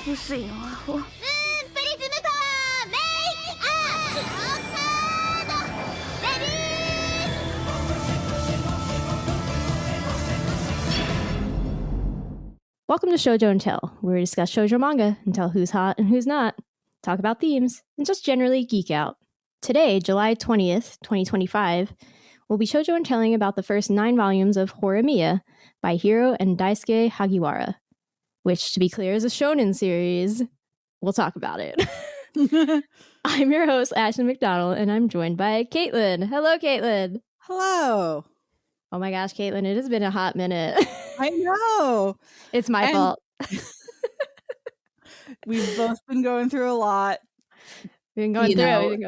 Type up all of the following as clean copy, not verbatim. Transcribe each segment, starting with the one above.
薄いのアホ。プリズムパワーメイクアップカードレディー。 Welcome to Shojo Tell, where we discuss shoujo manga and tell who's hot and who's not, talk about themes, and just generally geek out. Today, July 20th, 2025, we'll be shoujo and telling about the first 9 volumes of Horimiya by HERO and Daisuke Hagiwara, which, to be clear, is a shonen series. We'll talk about it. I'm your host, Ashley McDonald, and I'm joined by Caitlin. Hello, Caitlin. Hello. Oh my gosh, Caitlin, it has been a hot minute. I know. It's my fault. We've both been going through a lot. We've been going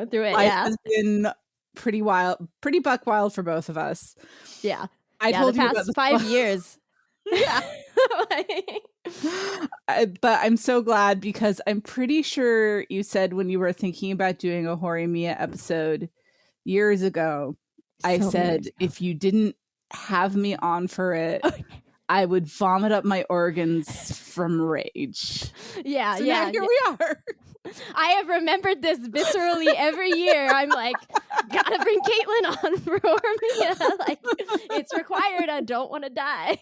through it. Life has been pretty wild, pretty buck wild for both of us. Yeah. I told the you past about the 5 years. Yeah. But I'm so glad because I'm pretty sure you said when you were thinking about doing a Horimiya episode years ago, I said if you didn't have me on for it, I would vomit up my organs from rage. Yeah, so yeah. Now here we are. I have remembered this viscerally every year. I'm like, gotta bring Caitlin on for Horimiya. Like, it's required. I don't want to die.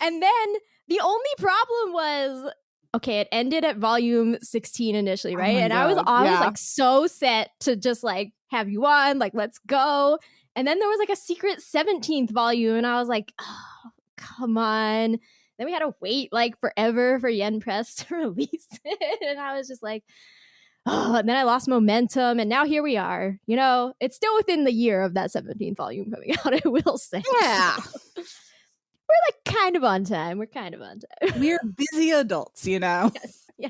And then the only problem was, okay, it ended at volume 16 initially, right? And I was like so set to just like have you on, like let's go. And then there was like a secret 17th volume, and I was like, oh, come on. Then we had to wait like forever for Yen Press to release it. And I was just like, oh, and then I lost momentum. And now here we are. You know, it's still within the year of that 17th volume coming out, I will say. Yeah. We're like kind of on time. We're kind of on time. We're busy adults, you know? Yes. Yeah.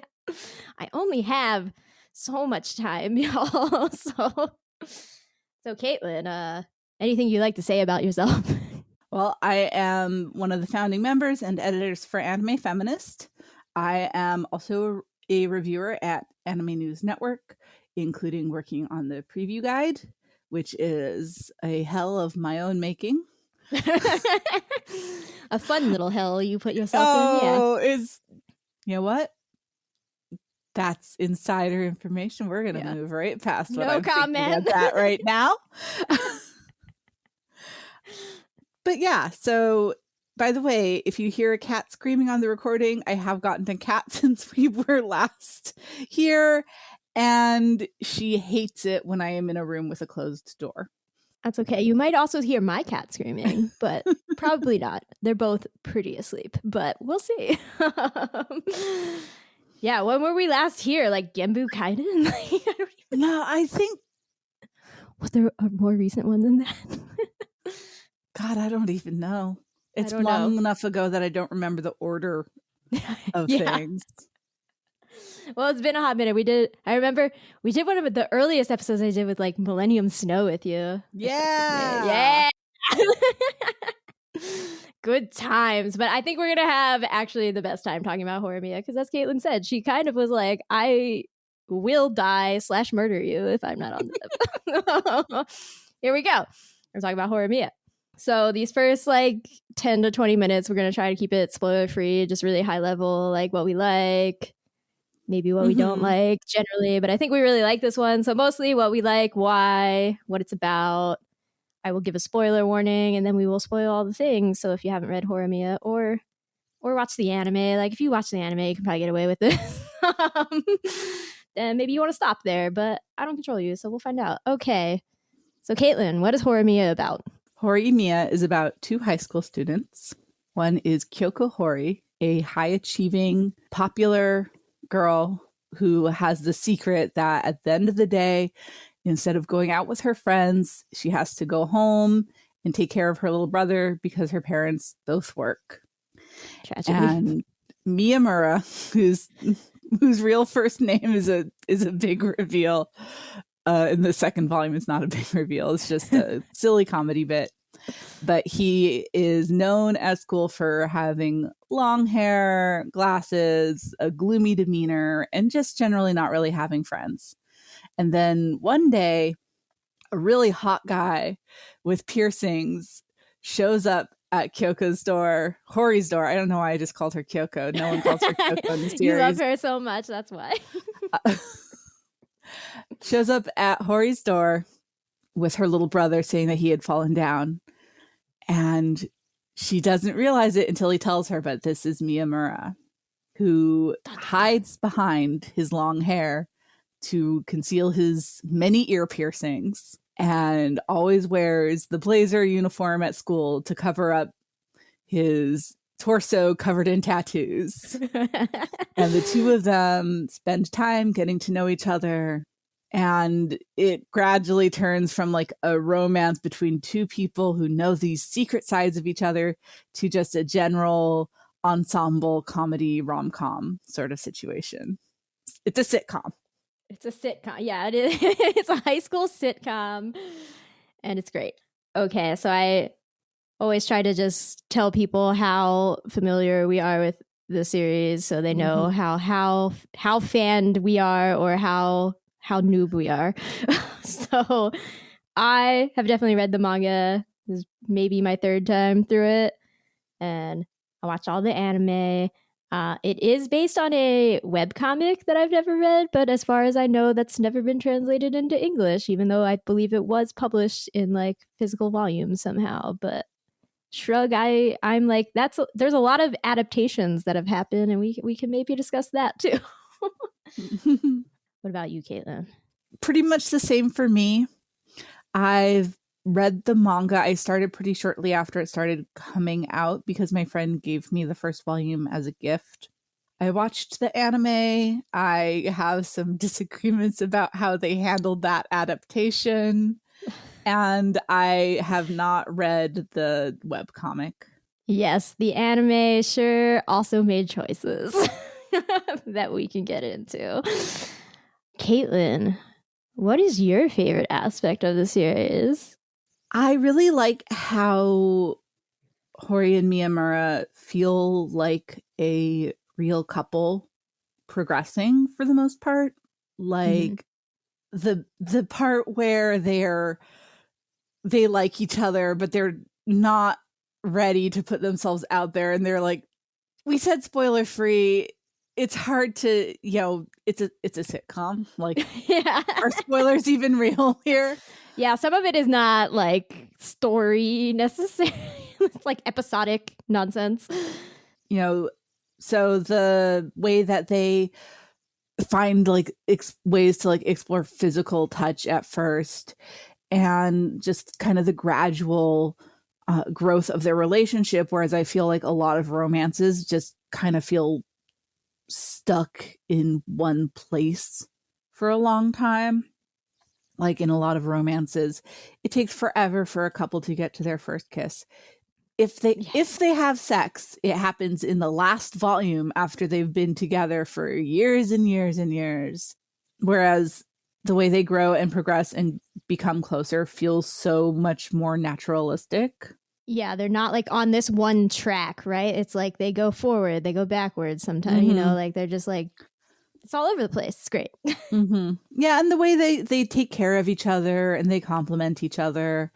I only have so much time, y'all. So Caitlin, anything you'd like to say about yourself? Well, I am one of the founding members and editors for Anime Feminist. I am also a reviewer at Anime News Network, including working on the preview guide, which is a hell of my own making. A fun little hell you put yourself in. Yeah. You know what? That's insider information. We're gonna move right past what I'm thinking about that right now. But yeah, so by the way, if you hear a cat screaming on the recording, I have gotten a cat since we were last here, and she hates it when I am in a room with a closed door. That's okay. You might also hear my cat screaming, but probably not. They're both pretty asleep, but we'll see. Yeah, when were we last here? Like Genbu Kaiden? No, I think... Was there a more recent one than that? God, I don't even know. It's long enough ago that I don't remember the order of things. Well, it's been a hot minute. I remember we did one of the earliest episodes I did with like Millennium Snow with you. Yeah. Good times. But I think we're going to have actually the best time talking about Horimiya because as Caitlin said, she kind of was like, I will die / murder you if I'm not on the Here we go. We're talking about Horimiya. So these first like 10 to 20 minutes, we're going to try to keep it spoiler free, just really high level, like what we like, maybe what we don't like generally. But I think we really like this one. So mostly what we like, why, what it's about. I will give a spoiler warning and then we will spoil all the things. So if you haven't read Horimiya or watch the anime, like if you watch the anime, you can probably get away with this. Then maybe you want to stop there, but I don't control you. So we'll find out. Okay. So Caitlin, what is Horimiya about? Horimiya is about 2 high school students. One is Kyoko Hori, a high-achieving, popular girl who has the secret that at the end of the day, instead of going out with her friends, she has to go home and take care of her little brother because her parents both work. Tragedy. And Miyamura, whose real first name is a big reveal. In the second volume, it's not a big reveal. It's just a silly comedy bit. But he is known at school for having long hair, glasses, a gloomy demeanor, and just generally not really having friends. And then one day, a really hot guy with piercings shows up at Kyoko's door, Hori's door. I don't know why I just called her Kyoko. No one calls her Kyoko in the series. You love her so much, that's why. Shows up at Hori's door with her little brother saying that he had fallen down. And she doesn't realize it until he tells her, but this is Miyamura, who hides behind his long hair to conceal his many ear piercings and always wears the blazer uniform at school to cover up his torso covered in tattoos. And the two of them spend time getting to know each other. And it gradually turns from like a romance between two people who know these secret sides of each other to just a general ensemble comedy rom-com sort of situation. It's a sitcom. It's a sitcom. Yeah, it is. It's a high school sitcom. And it's great. Okay, so I always try to just tell people how familiar we are with the series so they know how fanned we are or how noob we are. So I have definitely read the manga. This is maybe my third time through it. And I watched all the anime. It is based on a webcomic that I've never read, but as far as I know, that's never been translated into English, even though I believe it was published in like physical volumes somehow. But shrug, I'm like, there's a lot of adaptations that have happened, and we can maybe discuss that too. What about you, Caitlin? Pretty much the same for me. I've read the manga. I started pretty shortly after it started coming out because my friend gave me the first volume as a gift. I watched the anime. I have some disagreements about how they handled that adaptation. And I have not read the webcomic. Yes, the anime sure also made choices that we can get into. Caitlin, what is your favorite aspect of the series? I really like how Hori and Miyamura feel like a real couple progressing for the most part. Like the part where they like each other, but they're not ready to put themselves out there. And they're like, we said spoiler free. It's hard to, it's a sitcom. Like, Yeah. are spoilers even real here? Yeah, some of it is not like story necessarily. It's like episodic nonsense. So the way that they find like ways to like explore physical touch at first, and just kind of the gradual growth of their relationship, whereas I feel like a lot of romances just kind of feel stuck in one place for a long time. Like in a lot of romances, it takes forever for a couple to get to their first kiss. If they have sex, it happens in the last volume after they've been together for years and years and years. Whereas the way they grow and progress and become closer feels so much more naturalistic. Yeah, they're not like on this one track, right? It's like they go forward, they go backwards sometimes, like they're just like, it's all over the place. It's great. Yeah, and the way they take care of each other and they complement each other,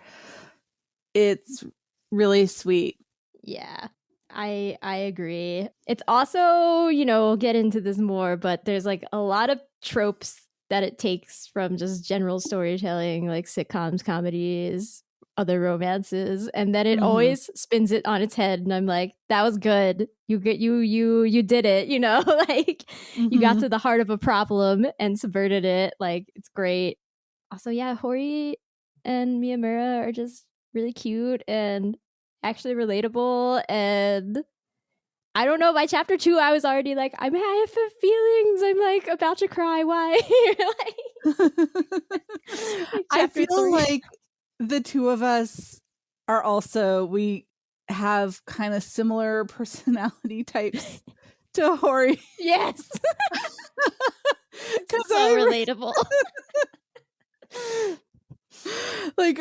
it's really sweet. Yeah, I agree. It's also, we'll get into this more, but there's like a lot of tropes that it takes from just general storytelling, like sitcoms, comedies, other romances, and then it always spins it on its head. And I'm like, that was good. You did it. Like you got to the heart of a problem and subverted it. Like it's great. Also, yeah, Hori and Miyamura are just really cute and actually relatable. And I don't know, by chapter 2 I was already like, I have feelings, I'm like about to cry. Why? I feel like the two of us are also, we have kind of similar personality types to Hori. Yes. Because so relatable. Like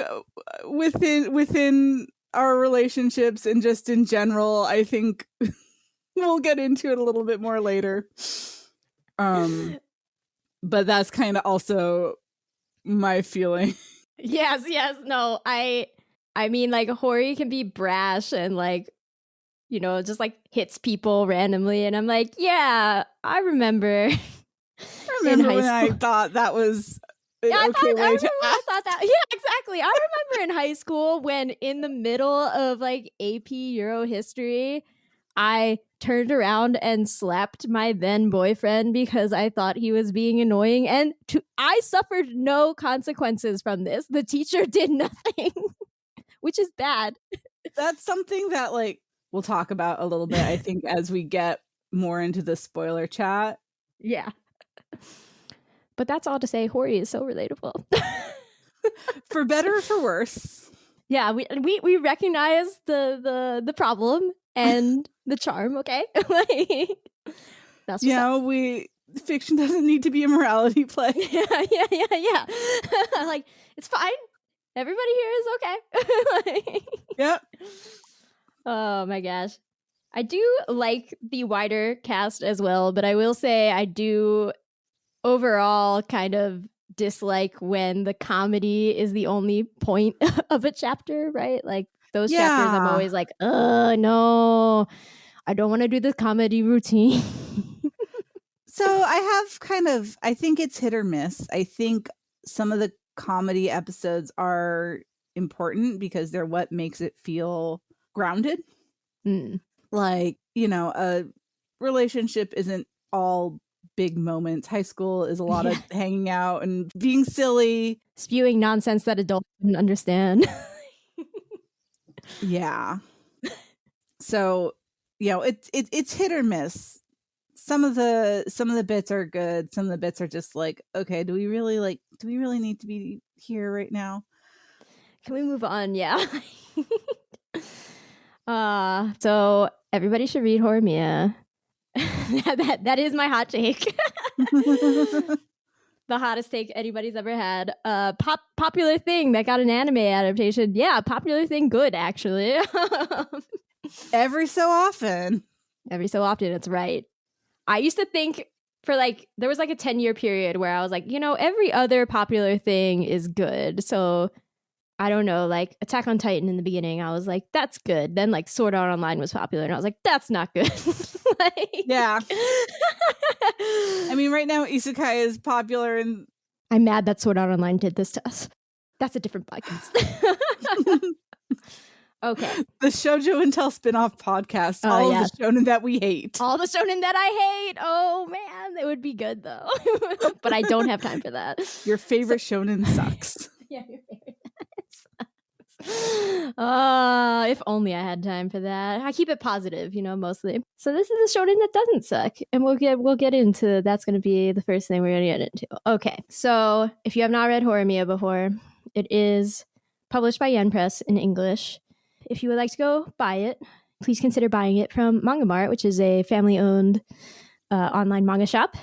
within our relationships and just in general, I think we'll get into it a little bit more later. But that's kind of also my feeling. Yes. No, I I mean, like, Hori can be brash and, like, you know, just, like, hits people randomly. And I'm like, yeah, I remember. I remember when I thought that was yeah, I thought that. Yeah, exactly. I remember in high school when in the middle of, like, AP Euro history, I turned around and slapped my then boyfriend because I thought he was being annoying. And I suffered no consequences from this. The teacher did nothing, which is bad. That's something that, like, we'll talk about a little bit, I think, as we get more into the spoiler chat. Yeah. But that's all to say, Hori is so relatable. For better or for worse. Yeah, we recognize the problem and the charm, okay? Like, that's fiction doesn't need to be a morality play. Yeah. Like, it's fine. Everybody here is okay. Like, yep. Oh my gosh. I do like the wider cast as well, but I will say I do overall kind of dislike when the comedy is the only point of a chapter, right? Like, those chapters I'm always like, no, I don't want to do the comedy routine. So I think it's hit or miss. I think some of the comedy episodes are important because they're what makes it feel grounded. Like, you know, a relationship isn't all big moments. High school is a lot of hanging out and being silly, spewing nonsense that adults wouldn't understand. Yeah. So, you know, it's hit or miss. Some of the bits are good. Some of the bits are just like, okay, do we really need to be here right now? Can we move on? Yeah. So everybody should read Horimiya. that is my hot take. The hottest take anybody's ever had. Popular thing that got an anime adaptation. Yeah, popular thing good, actually. Every so often, it's right. I used to think there was like a 10-year period where I was like, you know, every other popular thing is good. So I don't know, like Attack on Titan in the beginning, I was like, that's good. Then like Sword Art Online was popular and I was like, that's not good. Yeah. I mean, right now Isekai is popular and I'm mad that Sword Art Online did this to us. That's a different podcast. Okay. The Shojo Tell spin-off podcast. All of the shonen that we hate. All the shonen that I hate. Oh man, it would be good though. But I don't have time for that. Your favorite shonen sucks. Yeah, your favorite sucks. If only I had time for that. I keep it positive, you know, mostly. So this is a shonen that doesn't suck. And we'll get into that's gonna be the first thing we're gonna get into. Okay. So if you have not read Horimiya before, it is published by Yen Press in English. If you would like to go buy it, please consider buying it from Manga Mart, which is a family-owned online manga shop.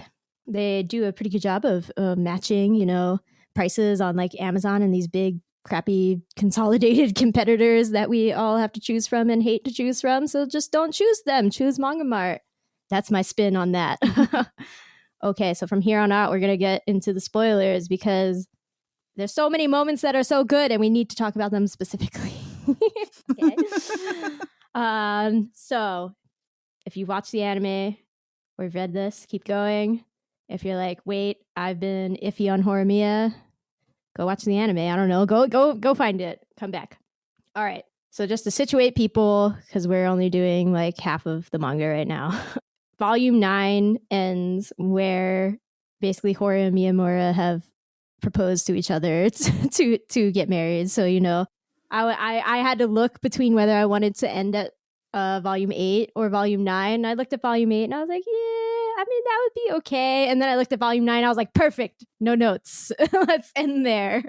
They do a pretty good job of matching, you know, prices on like Amazon and these big, crappy, consolidated competitors that we all have to choose from and hate to choose from. So just don't choose them. Choose Manga Mart. That's my spin on that. Okay, so from here on out, we're going to get into the spoilers because there's so many moments that are so good and we need to talk about them specifically. Okay. So if you watch the anime or you've read this, keep going. If you're like, wait, I've been iffy on Horimiya, go watch the anime. I don't know. Go find it. Come back. All right. So just to situate people, because we're only doing like half of the manga right now. Volume 9 ends where basically Hori and Miyamura have proposed to each other to get married. So, you know, I had to look between whether I wanted to end at volume 8 or volume 9. I looked at volume 8 and I was like, yeah, I mean, that would be okay. And then I looked at volume 9. I was like, perfect. No notes. Let's end there.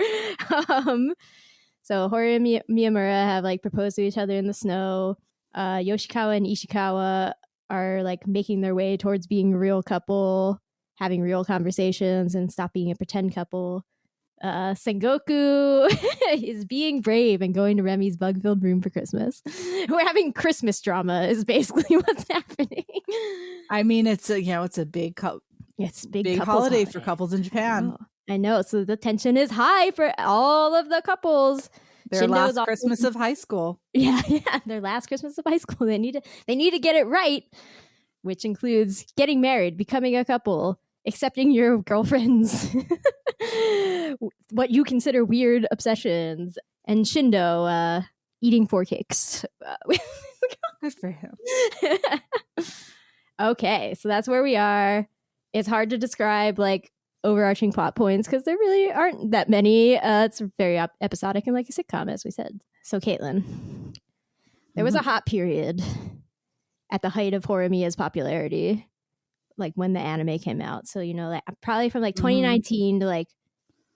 So Hori and Miyamura have like proposed to each other in the snow. Yoshikawa and Ishikawa are like making their way towards being a real couple, having real conversations and stop being a pretend couple. Sengoku is being brave and going to Remi's bug-filled room for Christmas. We're having Christmas drama is basically what's happening. I mean, it's a big big holiday for couples in Japan. I know. So the tension is high for all of the couples. Their Shindo's last Christmas of high school. Yeah, their last Christmas of high school. They need to get it right, which includes getting married, becoming a couple, accepting your girlfriend's what you consider weird obsessions, and Shindo eating 4 cakes. Good for him. Okay, so that's where we are. It's hard to describe like overarching plot points because there really aren't that many. It's very episodic and like a sitcom, as we said. So, Caitlin, there was a hot period at the height of Horimiya's popularity, like when the anime came out. So, you know, like probably from like 2019 to like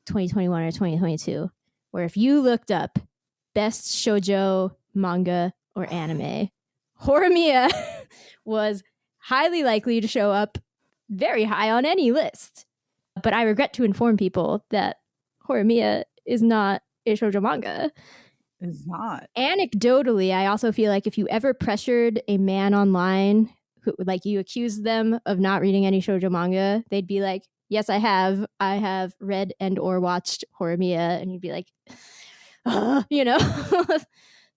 2021 or 2022, where if you looked up best shoujo manga or anime, Horimiya was highly likely to show up very high on any list. But I regret to inform people that Horimiya is not a shoujo manga. It's not. Anecdotally, I also feel like if you ever pressured a man online, who, like you accused them of not reading any shoujo manga, they'd be like, yes, I have. I have read and or watched Horimiya. And you'd be like, you know?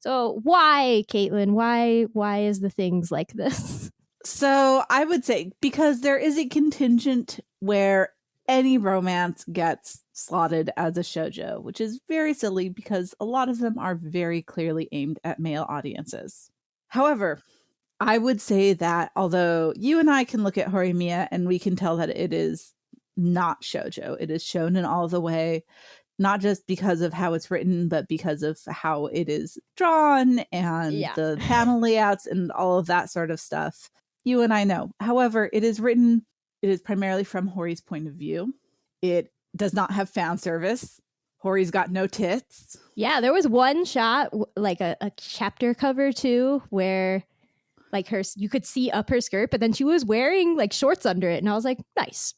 So why, Caitlin? Why is the things like this? So I would say because there is a contingent where any romance gets slotted as a shoujo, which is very silly because a lot of them are very clearly aimed at male audiences. However, I would say that although you and I can look at Horimiya and we can tell that it is not shoujo, it is shonen all the way, not just because of how it's written, but because of how it is drawn and the panel layouts and all of that sort of stuff. You and I know. However, it is written, it is primarily from Hori's point of view. It does not have fan service. Hori's got no tits. Yeah, there was one shot, like a chapter cover too, where like you could see up her skirt, but then she was wearing like shorts under it. And I was like, nice.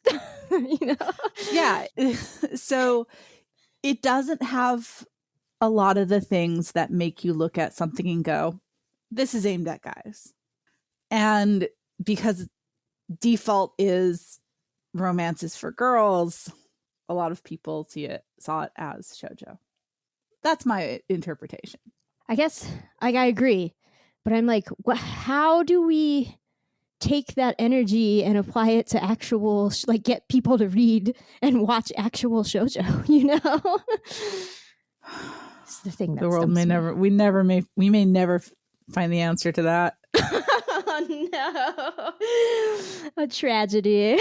You know? Yeah. So it doesn't have a lot of the things that make you look at something and go, this is aimed at guys. And because default is romances for girls, a lot of people saw it as shoujo. That's my interpretation. I guess I agree, but I'm like, how do we take that energy and apply it to actual, like get people to read and watch actual shoujo, you know? It's the thing that the world may never, we may never find the answer to that. Oh no, a tragedy.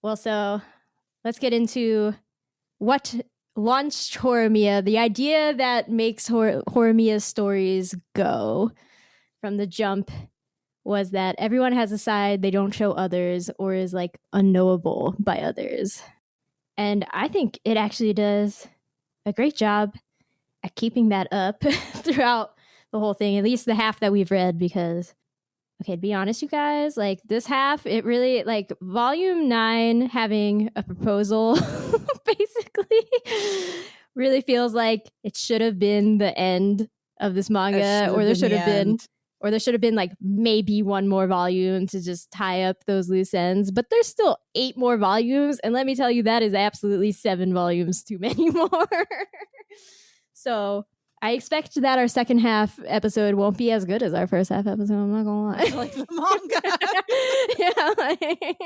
Well, so let's get into what launched Horimiya, the idea that makes Horimiya's stories go from the jump was that everyone has a side they don't show others or is like unknowable by others. And I think it actually does a great job at keeping that up throughout the whole thing, at least the half that we've read, because, okay, to be honest, you guys, like this half, it really, like volume 9 having a proposal, basically, really feels like it should have been the end of this manga, or there should have been like maybe one more volume to just tie up those loose ends. But there's still 8 more volumes, and let me tell you, that is absolutely 7 volumes too many more. So I expect that our second half episode won't be as good as our first half episode. I'm not gonna lie. Like the manga. Yeah, like,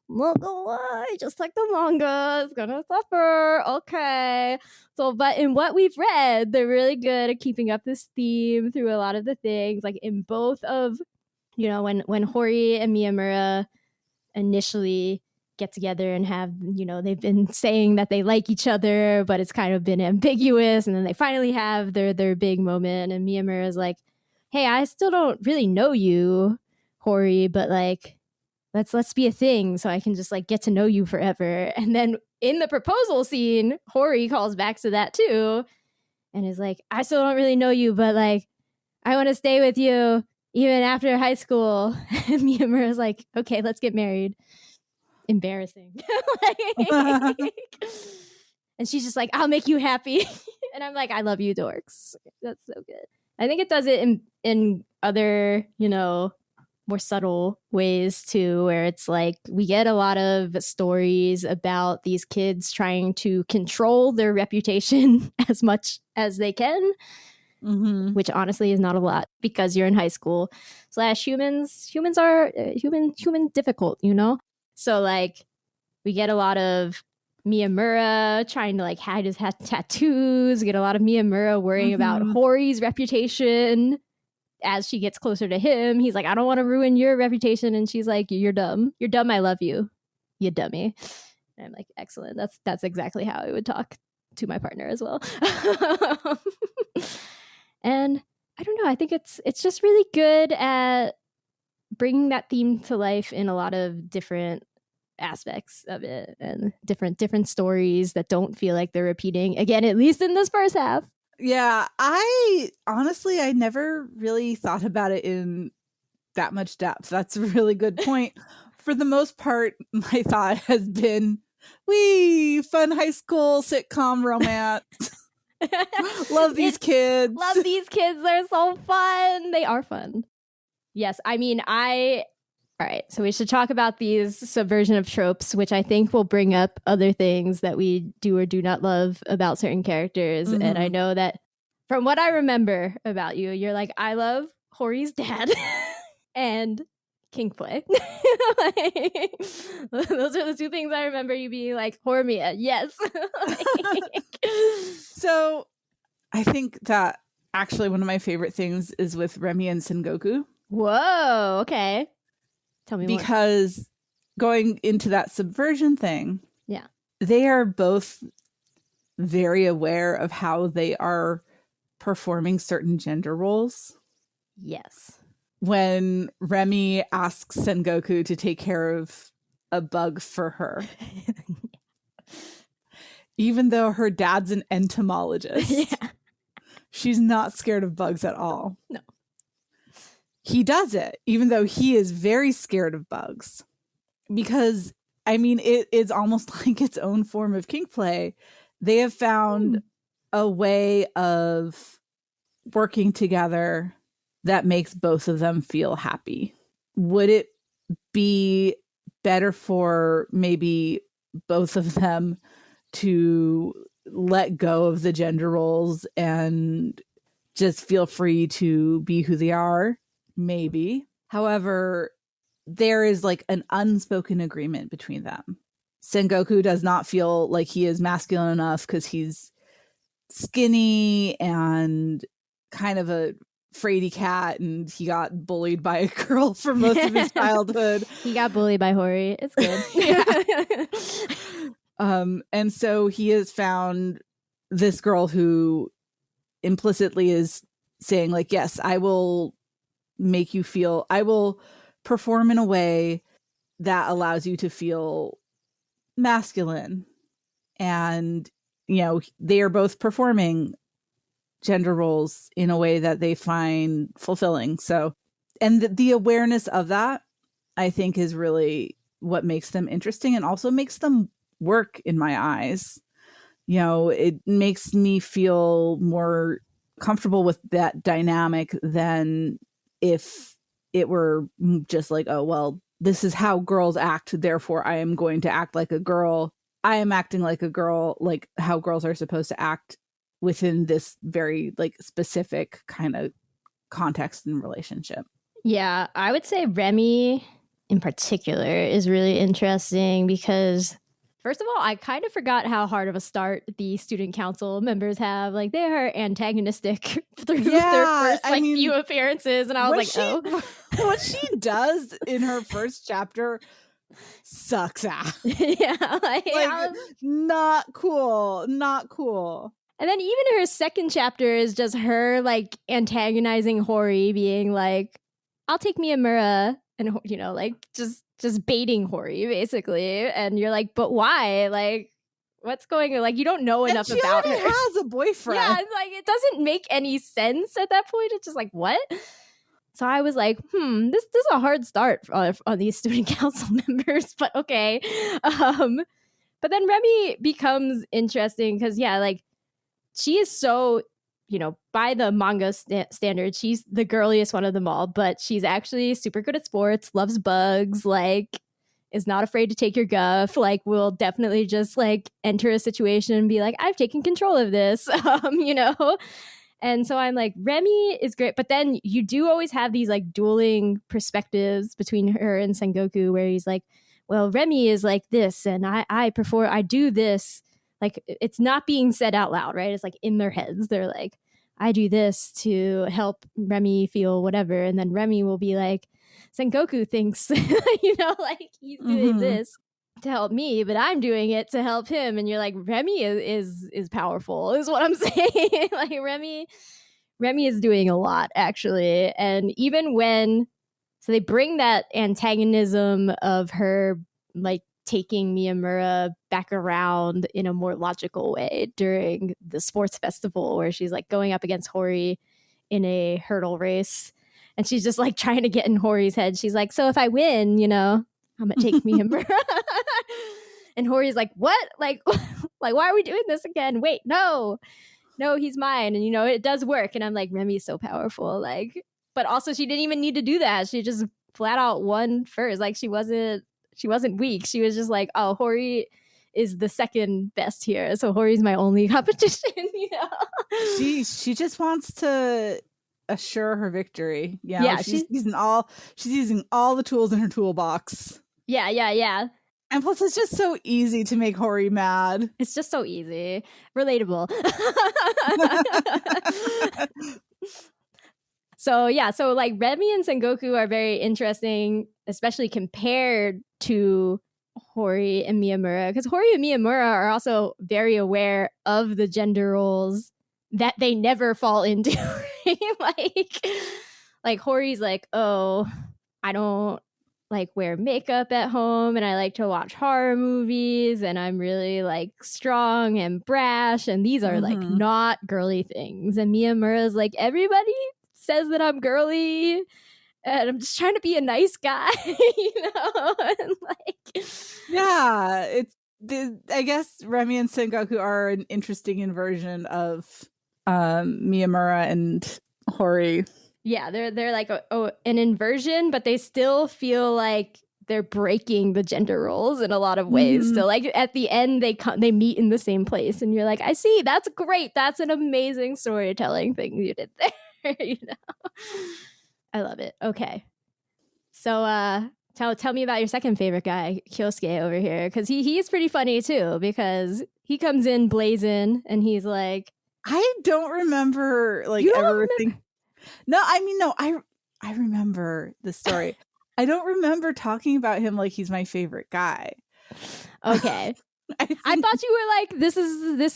not gonna lie, just like the manga is gonna suffer. Okay. So, but in what we've read, they're really good at keeping up this theme through a lot of the things. Like in both of, you know, when Hori and Miyamura initially get together and have, you know, they've been saying that they like each other, but it's kind of been ambiguous, and then they finally have their big moment, and Miyamura is like, hey, I still don't really know you, Hori, but like let's be a thing so I can just like get to know you forever. And then in the proposal scene, Hori calls back to that too and is like, I still don't really know you, but like I want to stay with you even after high school. And Miyamura is like, okay, let's get married. Embarrassing. And she's just like, I'll make you happy. And I'm like, I love you, dorks. That's so good. I think it does it in other, you know, more subtle ways too, where it's like we get a lot of stories about these kids trying to control their reputation as much as they can, which honestly is not a lot because you're in high school / humans are human difficult, you know? So like we get a lot of Miyamura trying to like hide his tattoos. We get a lot of Miyamura worrying about Hori's reputation as she gets closer to him. He's like, I don't want to ruin your reputation. And she's like, you're dumb. You're dumb. I love you. You dummy. And I'm like, excellent. That's exactly how I would talk to my partner as well. And I don't know. I think it's just really good at bringing that theme to life in a lot of different aspects of it and different stories that don't feel like they're repeating again, at least in this first half. Yeah, I never really thought about it in that much depth. That's a really good point. For the most part, my thought has been, fun high school sitcom romance. Love these kids. Love these kids. They're so fun. They are fun. Yes, I mean, all right, so we should talk about these subversion of tropes, which I think will bring up other things that we do or do not love about certain characters. And I know that from what I remember about you, you're like, I love Hori's dad and kink play. Those are the two things I remember you being like, Horimiya, yes. So I think that actually one of my favorite things is with Remi and Sengoku. Whoa, okay. Tell me more. Because going into that subversion thing, yeah, they are both very aware of how they are performing certain gender roles. Yes. When Remi asks Sengoku to take care of a bug for her, even though her dad's an entomologist, she's not scared of bugs at all. No. He does it, even though he is very scared of bugs. Because, I mean, it is almost like its own form of kink play. They have found a way of working together that makes both of them feel happy. Would it be better for maybe both of them to let go of the gender roles and just feel free to be who they are? Maybe. However, there is like an unspoken agreement between them. Sengoku does not feel like he is masculine enough because he's skinny and kind of a fraidy cat, and he got bullied by a girl for most of his childhood. He got bullied by Hori. It's good. And so he has found this girl who implicitly is saying like, yes, I will make you feel, I will perform in a way that allows you to feel masculine. And, you know, they are both performing gender roles in a way that they find fulfilling. So, and the awareness of that, I think, is really what makes them interesting and also makes them work in my eyes. You know, it makes me feel more comfortable with that dynamic than if it were just like, oh, well, this is how girls act, therefore I am going to act like a girl. I am acting like a girl, like how girls are supposed to act within this very like specific kind of context and relationship. Yeah, I would say Remi in particular is really interesting because, first of all, I kind of forgot how hard of a start the student council members have. Like, they are antagonistic through their first few appearances. And I was like, what she does in her first chapter sucks ass. Yeah. Not cool. Not cool. And then even her second chapter is just her like antagonizing Hori, being like, I'll take Miyamura, and, you know, like just baiting Hori basically. And you're like, but why? Like, what's going on? Like, you don't know enough about her. She already has a boyfriend. Yeah, like it doesn't make any sense at that point. It's just like, what? So I was like, this is a hard start on these student council members, but okay. But then Remi becomes interesting because, yeah, like she is so by the manga standard, she's the girliest one of them all, but she's actually super good at sports, loves bugs, like is not afraid to take your guff, like will definitely just like enter a situation and be like, I've taken control of this, And so I'm like, Remi is great. But then you do always have these like dueling perspectives between her and Sengoku, where he's like, well, Remi is like this, and I do this. Like, it's not being said out loud, right? It's like in their heads. They're like, I do this to help Remi feel whatever. And then Remi will be like, Sengoku thinks, like he's doing this to help me, but I'm doing it to help him. And you're like, Remi is powerful, is what I'm saying. Like Remi is doing a lot, actually. And even so they bring that antagonism of her like taking Miyamura back around in a more logical way during the sports festival, where she's like going up against Hori in a hurdle race, and she's just like trying to get in Hori's head. She's like, so if I win, I'm gonna take Miyamura. And Hori's like, what? Like why are we doing this again? Wait, no, he's mine. And it does work. And I'm like, Remi's so powerful. Like, but also she didn't even need to do that. She just flat out won first. Like she wasn't weak. She was just like, oh, Hori is the second best here, so Hori's my only competition. She just wants to assure her victory. She's using all the tools in her toolbox. Yeah. And plus, it's just so easy to make Hori mad. It's just so easy. Relatable. So like Remi and Sengoku are very interesting, especially compared to Hori and Miyamura, because Hori and Miyamura are also very aware of the gender roles that they never fall into. like Hori's like, oh, I don't like wear makeup at home, and I like to watch horror movies, and I'm really like strong and brash, and these are like not girly things. And Miyamura's like, everybody says that I'm girly, and I'm just trying to be a nice guy, and like, yeah, I guess Remi and Sengoku are an interesting inversion of Miyamura and Hori. Yeah, they're like an inversion, but they still feel like they're breaking the gender roles in a lot of ways. So like at the end, they meet in the same place, and you're like, I see, that's great, that's an amazing storytelling thing you did there. I love it. Okay, so tell me about your second favorite guy, Kyosuke over here, because he's pretty funny too, because he comes in blazing and he's like, I don't remember like everything. No, I mean, no, I remember the story. I don't remember talking about him like he's my favorite guy. Okay. I thought you were like, this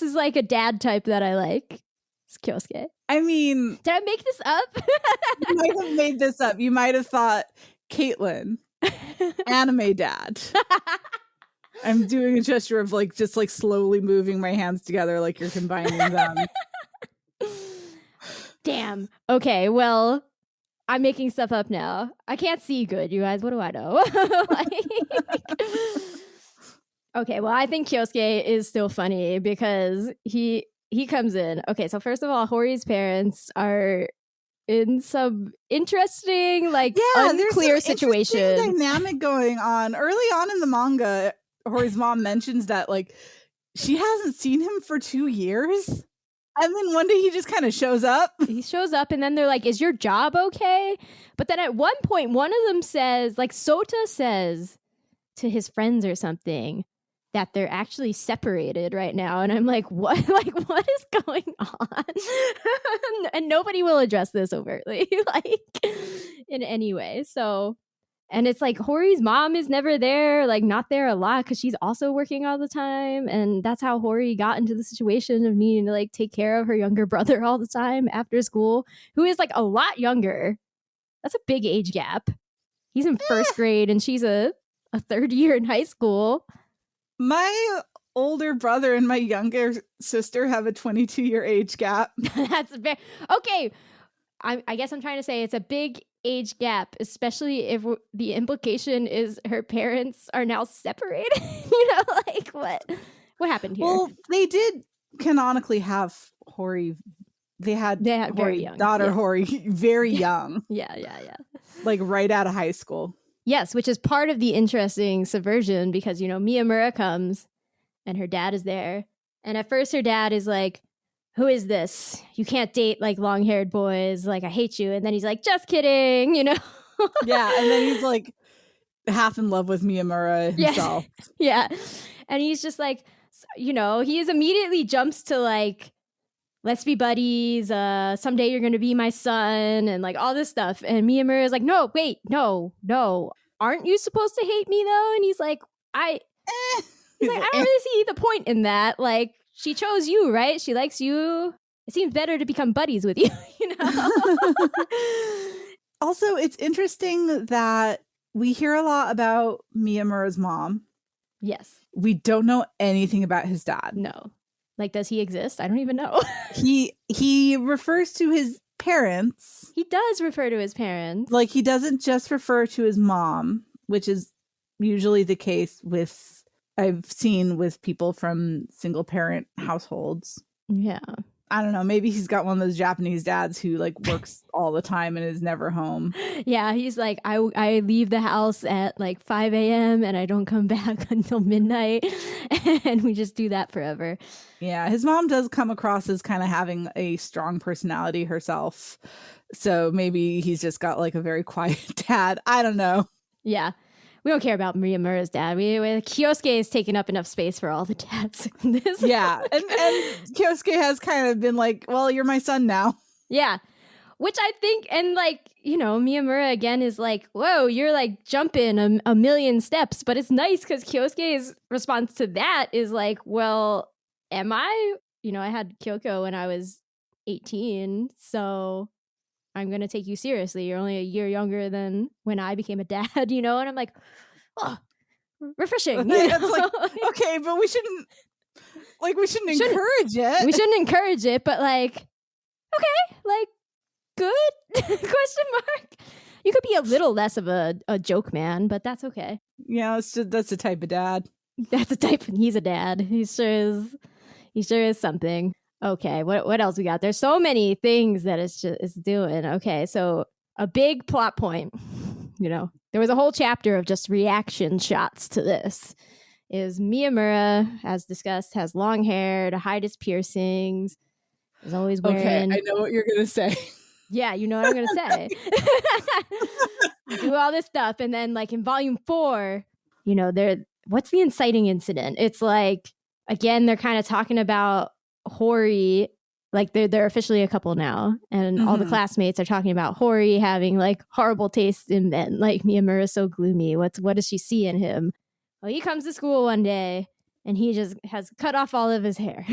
is like a dad type that I like. It's Kyosuke. I mean, did I make this up? You might have made this up. You might have thought Caitlin, anime dad. I'm doing a gesture of like just like slowly moving my hands together like you're combining them. Damn. Okay, well, I'm making stuff up now. I can't see good, you guys. What do I know? Okay, well, I think Kyosuke is still funny because he comes in. Okay, so first of all, Hori's parents are in some interesting, like, unclear situation. Dynamic going on. Early on in the manga, Hori's mom mentions that, like, she hasn't seen him for 2 years. And then one day he just kind of shows up. He shows up and then they're like, is your job okay? But then at one point, one of them says, like, Sota says to his friends or something that they're actually separated right now. And I'm like, what? Like, what is going on? And nobody will address this overtly, like, in any way. So, and it's like Hori's mom is never there, like not there a lot because she's also working all the time. And that's how Hori got into the situation of needing to like take care of her younger brother all the time after school, who is like a lot younger. That's a big age gap. He's in first grade and she's a third year in high school. My older brother and my younger sister have a 22-year age gap. That's very okay. I guess I'm trying to say it's a big age gap, especially if the implication is her parents are now separated. Like what happened here? Well, they did canonically have Hori they had very young. daughter Yeah. Hori very young. Yeah. Like right out of high school. Yes, which is part of the interesting subversion because, Miyamura comes and her dad is there. And at first her dad is like, who is this? You can't date like long-haired boys. Like, I hate you. And then he's like, just kidding, Yeah, and then he's like half in love with Miyamura himself. Yeah. And he's just like, he immediately jumps to like, let's be buddies. Someday you're going to be my son and like all this stuff. And Miyamura is like, no, wait, no. Aren't you supposed to hate me though? And he's like, I don't really see the point in that. Like, she chose you, right? She likes you. It seems better to become buddies with you, Also, it's interesting that we hear a lot about Miyamura's mom. Yes. We don't know anything about his dad. No. Like, does he exist? I don't even know. He refers to his parents. He does refer to his parents. Like, he doesn't just refer to his mom, which is usually the case I've seen with people from single parent households. Yeah. I don't know. Maybe he's got one of those Japanese dads who like works all the time and is never home. Yeah, he's like, I leave the house at like 5 a.m. and I don't come back until midnight. And we just do that forever. Yeah, his mom does come across as kind of having a strong personality herself. So maybe he's just got like a very quiet dad. I don't know. Yeah. We don't care about Miyamura's dad. Kyosuke has taken up enough space for all the dads in this. Yeah. And Kyosuke has kind of been like, well, you're my son now. Yeah. Which I think, and like, Miyamura again is like, whoa, you're like jumping a million steps. But it's nice because Kyosuke's response to that is like, well, am I? I had Kyoko when I was 18. So I'm going to take you seriously. You're only a year younger than when I became a dad, And I'm like, oh, refreshing. It's like, okay, but we shouldn't encourage it. We shouldn't encourage it, but like, okay, like, good? Question mark. You could be a little less of a joke man, but that's okay. Yeah, that's the type of dad. That's the type. He's a dad. He sure is something. Okay, what else we got? There's so many things that it's doing. Okay, so a big plot point, there was a whole chapter of just reaction shots to this. Is Miyamura, as discussed, has long hair to hide his piercings, is always wearing... Okay, I know what you're going to say. Yeah, you know what I'm going to say. Do all this stuff, and then like in volume 4, what's the inciting incident? It's like, again, they're kind of talking about Hori, like they're officially a couple now, and all the classmates are talking about Hori having like horrible taste in men. Like, Miyamura's so gloomy. What does she see in him? Well, he comes to school one day and he just has cut off all of his hair,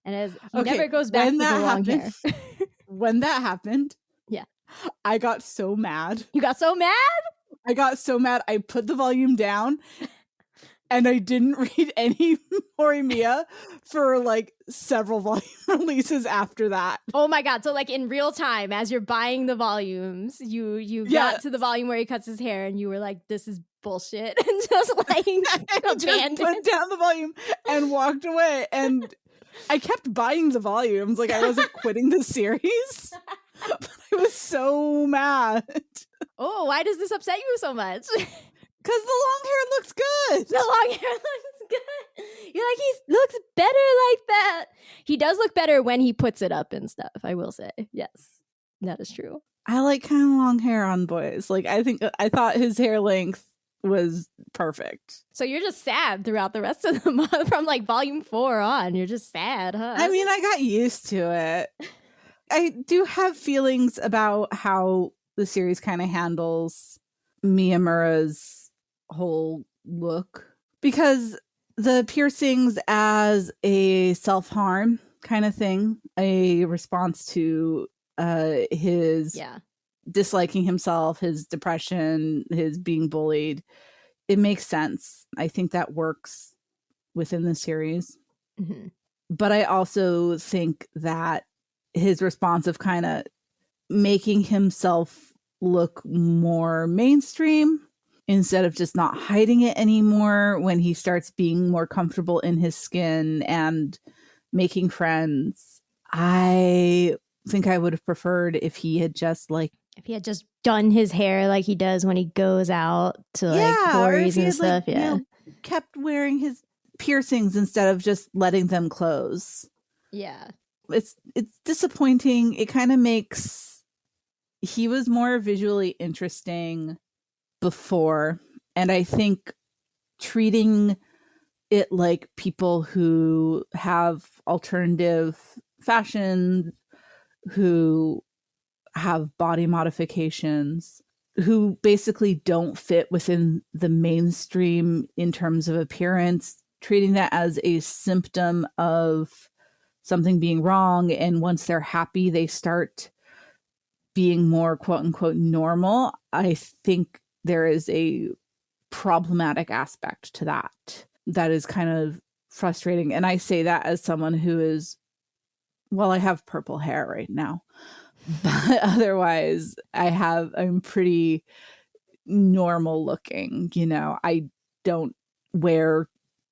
and he never goes back to the long hair. When that happened, yeah, I got so mad. You got so mad? I got so mad. I put the volume down. And I didn't read any Horimiya for like several volume releases after that. Oh my god. So like in real time, as you're buying the volumes, you got to the volume where he cuts his hair and you were like, this is bullshit. And just like just put down the volume and walked away. And I kept buying the volumes. Like, I wasn't quitting the series. But I was so mad. Oh, why does this upset you so much? Because the long hair looks good. The long hair looks good. You're like, he looks better like that. He does look better when he puts it up and stuff, I will say. Yes, that is true. I like kind of long hair on boys. Like, I thought his hair length was perfect. So you're just sad throughout the rest of the month from like volume 4 on. You're just sad, huh? I mean, I got used to it. I do have feelings about how the series kind of handles Miyamura's whole look, because the piercings as a self-harm kind of thing, a response to his disliking himself, his depression, his being bullied, it makes sense. I think that works within the series. But I also think that his response of kind of making himself look more mainstream instead of just not hiding it anymore, when he starts being more comfortable in his skin and making friends, I think I would have preferred if he had just done his hair like he does when he goes out to like or if Hori's he and had stuff. kept wearing his piercings instead of just letting them close. Yeah. It's disappointing. It kind of makes, he was more visually interesting before, and I think treating it like people who have alternative fashion, who have body modifications, who basically don't fit within the mainstream in terms of appearance, treating that as a symptom of something being wrong, and once they're happy they start being more quote unquote normal. I think there is a problematic aspect to that is kind of frustrating. And I say that as someone who is, well, I have purple hair right now, but otherwise I'm pretty normal looking, I don't wear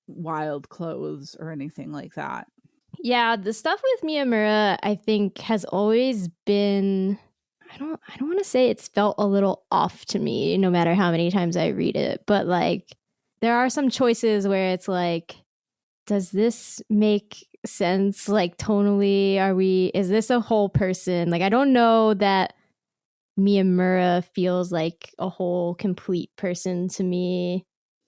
wild clothes or anything like that. Yeah, the stuff with Miyamura, I think, has always been, I don't want to say it's felt a little off to me, no matter how many times I read it. But like, there are some choices where it's like, does this make sense? Like, tonally, is this a whole person? Like, I don't know that Miyamura feels like a whole complete person to me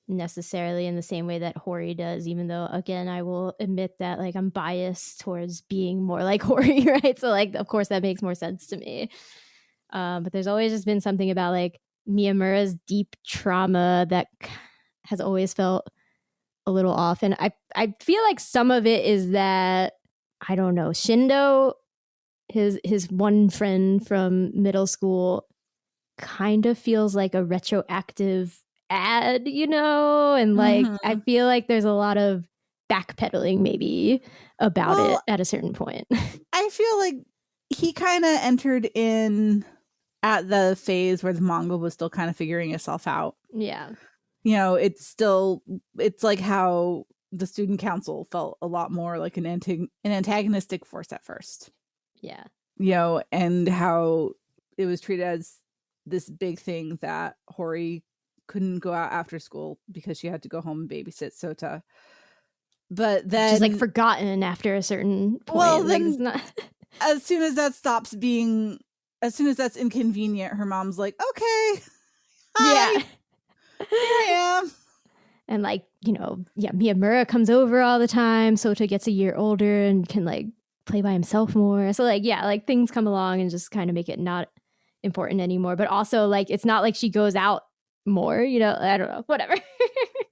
necessarily in the same way that Hori does, even though, again, I will admit that like I'm biased towards being more like Hori, right? So like, of course that makes more sense to me. But there's always just been something about like Miyamura's deep trauma that has always felt a little off. And I feel like some of it is that, I don't know, Shindo, his one friend from middle school, kind of feels like a retroactive ad, and like I feel like there's a lot of backpedaling maybe about it at a certain point. I feel like he kind of entered in at the phase where the manga was still kind of figuring itself out. Yeah. It's like how the student council felt a lot more like an antagonistic force at first. Yeah. And how it was treated as this big thing that Hori couldn't go out after school because she had to go home and babysit Sota. But then she's like forgotten after a certain point. Well, then as soon as that's inconvenient, her mom's like, okay, hi, yeah, here I am. And like, Miyamura comes over all the time. Sota gets a year older and can like play by himself more. So like, yeah, like things come along and just kind of make it not important anymore. But also like, it's not like she goes out more, I don't know, whatever.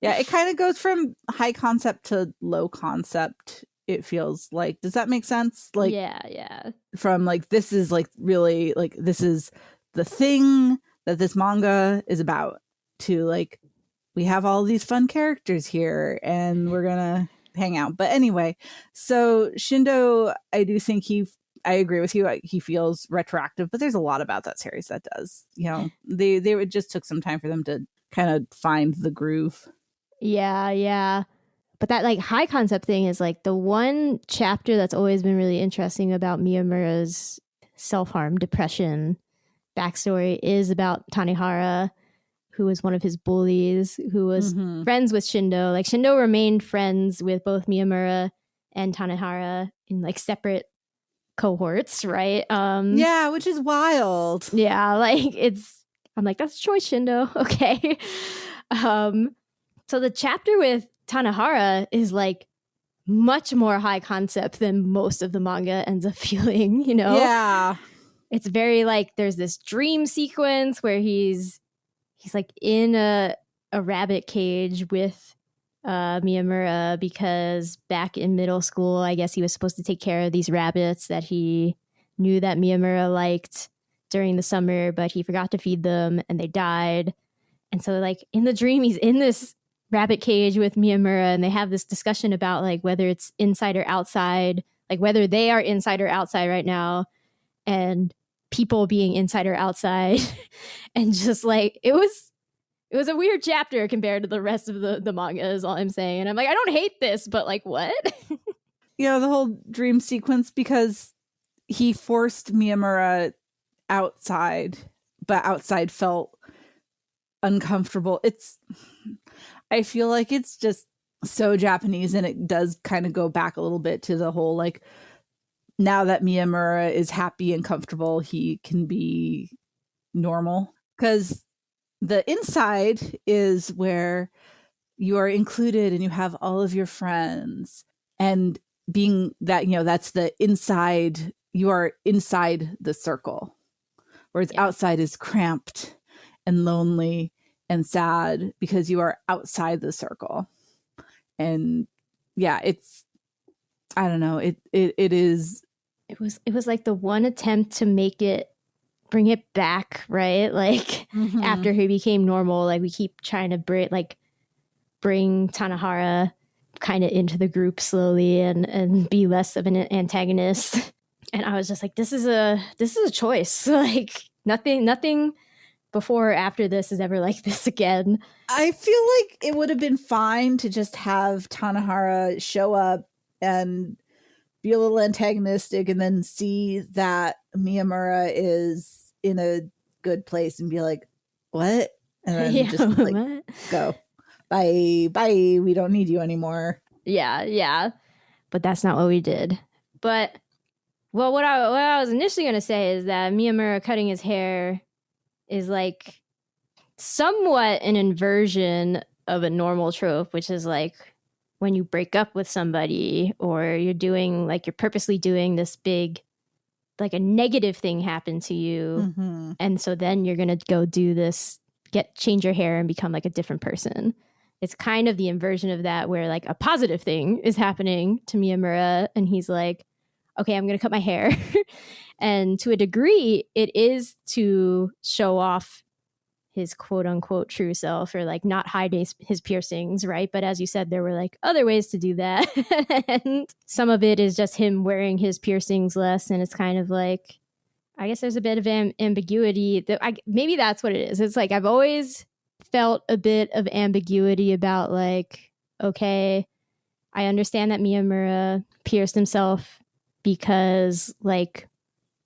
Yeah, it kind of goes from high concept to low concept, it feels like. Does that make sense? Like, yeah. From like, this is like really like, this is the thing that this manga is about, to like, we have all these fun characters here and we're gonna hang out. But anyway, so Shindo, I do think I agree with you, he feels retroactive, but there's a lot about that series that does. They just took some time for them to kind of find the groove. Yeah. But that like high concept thing is like the one chapter that's always been really interesting about Miyamura's self-harm, depression backstory is about Tanihara, who was one of his bullies, who was friends with Shindo. Like Shindo remained friends with both Miyamura and Tanihara in like separate cohorts, right? Yeah, which is wild. Yeah, like I'm like, that's a choice, Shindo. Okay. So the chapter with Tanihara is like much more high concept than most of the manga ends up feeling, Yeah. It's very like, there's this dream sequence where he's like in a rabbit cage with Miyamura, because back in middle school, I guess he was supposed to take care of these rabbits that he knew that Miyamura liked during the summer, but he forgot to feed them and they died. And so like in the dream, he's in this rabbit cage with Miyamura and they have this discussion about like whether it's inside or outside, like whether they are inside or outside right now, and people being inside or outside. And just like, it was a weird chapter compared to the rest of the manga is all I'm saying. And I'm like, I don't hate this, but like, what? the whole dream sequence, because he forced Miyamura outside, but outside felt uncomfortable. I feel like it's just so Japanese, and it does kind of go back a little bit to the whole, like, now that Miyamura is happy and comfortable, he can be normal. Because the inside is where you are included and you have all of your friends, and being that, that's the inside, you are inside the circle, whereas outside is cramped and lonely and sad because you are outside the circle. And it's, I don't know, it is. It was like the one attempt to bring it back, right? Like after he became normal, like we keep trying to bring Tanahara kind of into the group slowly and be less of an antagonist. And I was just like, this is a choice. Like nothing before or after this is ever like this again. I feel like it would have been fine to just have Tanahara show up and be a little antagonistic, and then see that Miyamura is in a good place and be like, what? And then just like, what? Go. Bye. We don't need you anymore. Yeah. But that's not what we did. But, well, what I was initially going to say is that Miyamura cutting his hair is like somewhat an inversion of a normal trope, which is like when you break up with somebody, or you're purposely doing this big, like a negative thing happen to you. Mm-hmm. And so then you're going to go do this, change your hair and become like a different person. It's kind of the inversion of that, where like a positive thing is happening to Miyamura and he's like, okay, I'm going to cut my hair. And to a degree, it is to show off his quote unquote true self, or like not hide his piercings, right? But as you said, there were like other ways to do that. And some of it is just him wearing his piercings less. And it's kind of like, I guess there's a bit of ambiguity maybe that's what it is. It's like, I've always felt a bit of ambiguity about like, okay, I understand that Miyamura pierced himself because like,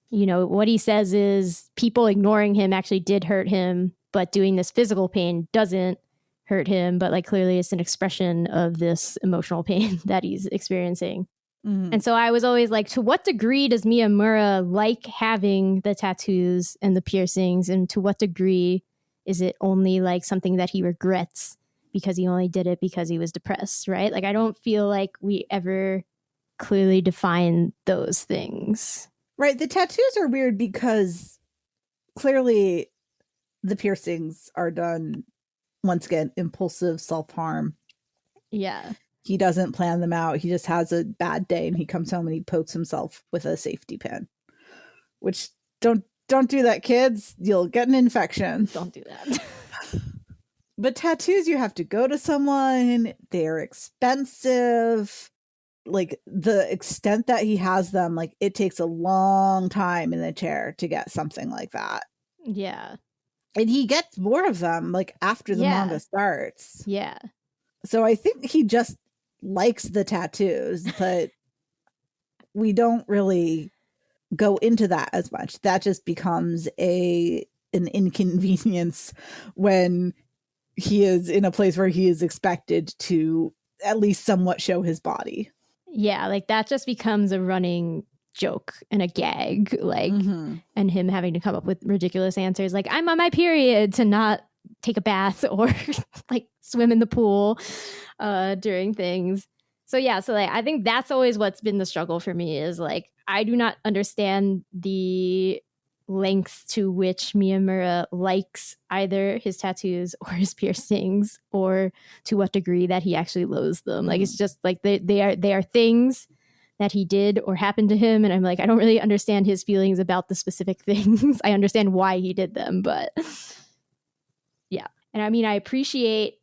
what he says is people ignoring him actually did hurt him, but doing this physical pain doesn't hurt him. But like clearly it's an expression of this emotional pain that he's experiencing. Mm-hmm. And so I was always like, to what degree does Miyamura like having the tattoos and the piercings? And to what degree is it only like something that he regrets because he only did it because he was depressed, right? Like, I don't feel like we ever clearly define those things. Right. The tattoos are weird because clearly the piercings are done, once again, impulsive self-harm. Yeah. He doesn't plan them out. He just has a bad day and he comes home and he pokes himself with a safety pin. Which, don't do that, kids. You'll get an infection. Don't do that. But tattoos, you have to go to someone. They're expensive. Like, the extent that he has them, like, it takes a long time in the chair to get something like that. Yeah. And he gets more of them, like, after the manga starts. Yeah. So I think he just likes the tattoos, but we don't really go into that as much. That just becomes an inconvenience when he is in a place where he is expected to at least somewhat show his body. Yeah, like that just becomes a running joke and a gag, like, and him having to come up with ridiculous answers like, I'm on my period, to not take a bath or like swim in the pool during things. So yeah, so like I think that's always what's been the struggle for me, is like I do not understand the length to which Miyamura likes either his tattoos or his piercings, or to what degree that he actually loathes them. Like, it's just like they are things that he did or happened to him, and I'm like, I don't really understand his feelings about the specific things. I understand why he did them, but yeah. And I mean, I appreciate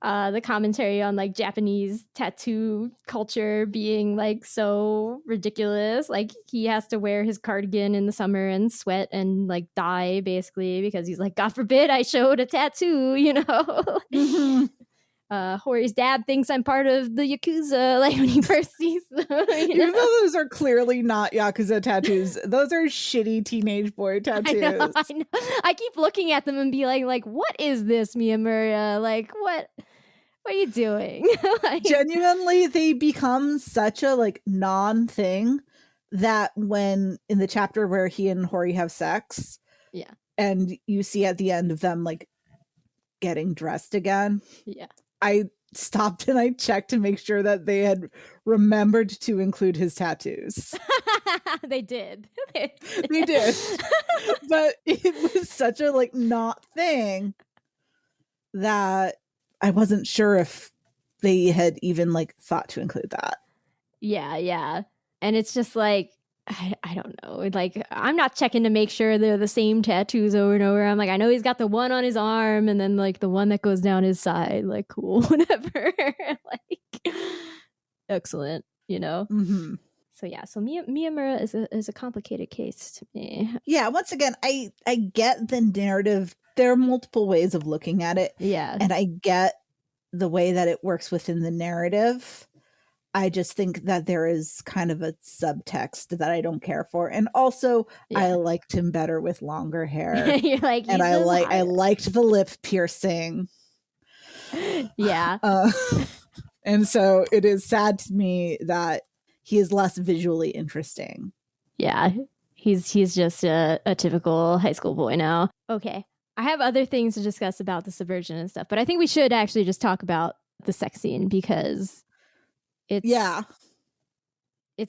the commentary on like Japanese tattoo culture being like so ridiculous. Like, he has to wear his cardigan in the summer and sweat and like die basically because he's like, God forbid I showed a tattoo, you know. Hori's dad thinks I'm part of the Yakuza, like when he first sees them, Even though those are clearly not Yakuza tattoos, those are shitty teenage boy tattoos. I know. I keep looking at them and be like, what is this, Miyamura? Like, what are you doing? Like, genuinely, they become such a like non-thing that when in the chapter where he and Hori have sex, yeah, and you see at the end of them like getting dressed again, yeah. I stopped and I checked to make sure that they had remembered to include his tattoos. They did. They did. But it was such a like not thing that I wasn't sure if they had even like thought to include that. Yeah. And it's just like, I don't know. Like, I'm not checking to make sure they're the same tattoos over and over. I'm like, I know he's got the one on his arm and then like the one that goes down his side. Like, cool, whatever. Like, excellent, you know? Mm-hmm. So yeah, so Miyamura is a complicated case to me. Yeah, once again, I get the narrative. There are multiple ways of looking at it. Yeah. And I get the way that it works within the narrative. I just think that there is kind of a subtext that I don't care for. And also I liked him better with longer hair. You're like, and I liked the lip piercing. Yeah. And so it is sad to me that he is less visually interesting. Yeah. He's just a typical high school boy now. Okay. I have other things to discuss about the subversion and stuff, but I think we should actually just talk about the sex scene because it's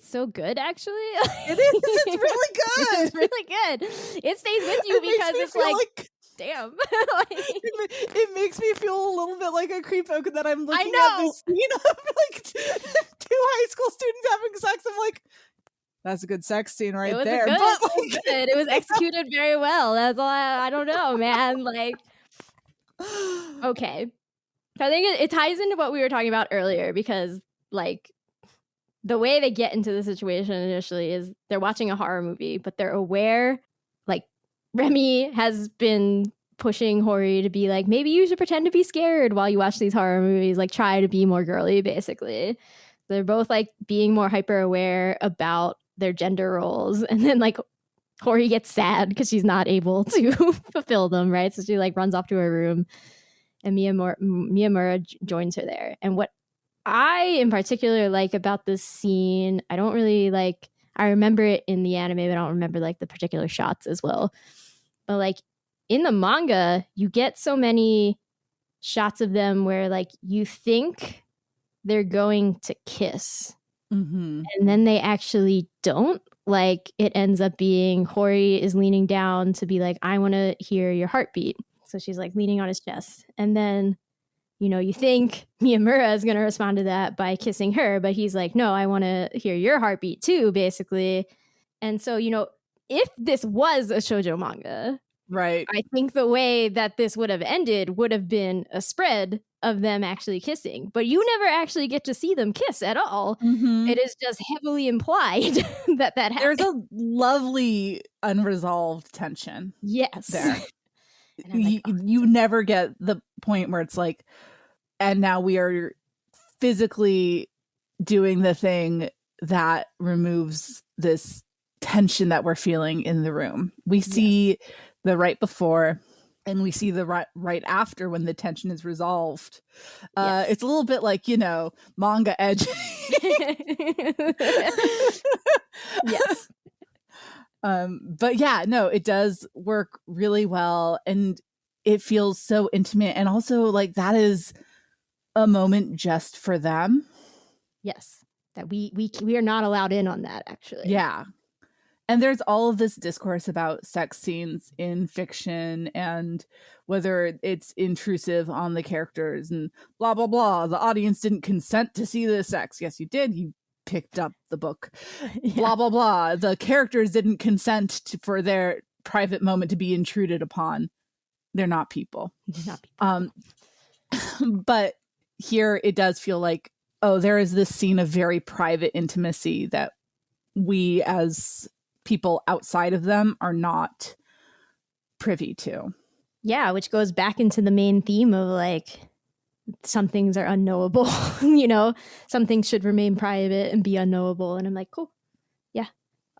so good, actually. It is. It's really good. It's really good. It stays with you because it's like damn. Like, it makes me feel a little bit like a creepo that I'm looking know. at this scene of like two high school students having sex. I'm like, that's a good sex scene right there. But like, it was executed very well. That's all. I don't know, man. Like, okay. I think it ties into what we were talking about earlier because like the way they get into the situation initially is they're watching a horror movie, but they're aware, like Remi has been pushing Hori to be like, maybe you should pretend to be scared while you watch these horror movies, like try to be more girly, basically. They're both like being more hyper aware about their gender roles. And then like Hori gets sad because she's not able to fulfill them, right? So she like runs off to her room and Miyamura joins her there. And what I in particular like about this scene, I don't really like, I remember it in the anime, but I don't remember like the particular shots as well. But like in the manga, you get so many shots of them where like you think they're going to kiss. Mm-hmm. And then they actually don't. Like it ends up being Hori is leaning down to be like, I want to hear your heartbeat. So she's like leaning on his chest. And then, you know, you think Miyamura is going to respond to that by kissing her, but he's like, no, I want to hear your heartbeat too, basically. And so, you know, if this was a shoujo manga, right, I think the way that this would have ended would have been a spread of them actually kissing. But you never actually get to see them kiss at all. Mm-hmm. It is just heavily implied that happened. There's a lovely unresolved tension. Yes. There. Like, you never get the point where it's like, and now we are physically doing the thing that removes this tension that we're feeling in the room. We see the right before and we see the right after when the tension is resolved. It's a little bit like, you know, manga edge. Yes. But yeah, no, it does work really well and it feels so intimate. And also like that is a moment just for them. Yes. That we are not allowed in on that, actually. Yeah. And there's all of this discourse about sex scenes in fiction and whether it's intrusive on the characters and blah, blah, blah. The audience didn't consent to see the sex. Yes, you did. You picked up the book. Yeah. Blah, blah, blah. The characters didn't consent for their private moment to be intruded upon. They're not people. They're not people. But here it does feel like, oh, there is this scene of very private intimacy that we as people outside of them are not privy to. Yeah, which goes back into the main theme of like some things are unknowable, you know, some things should remain private and be unknowable. And I'm like, cool. Yeah.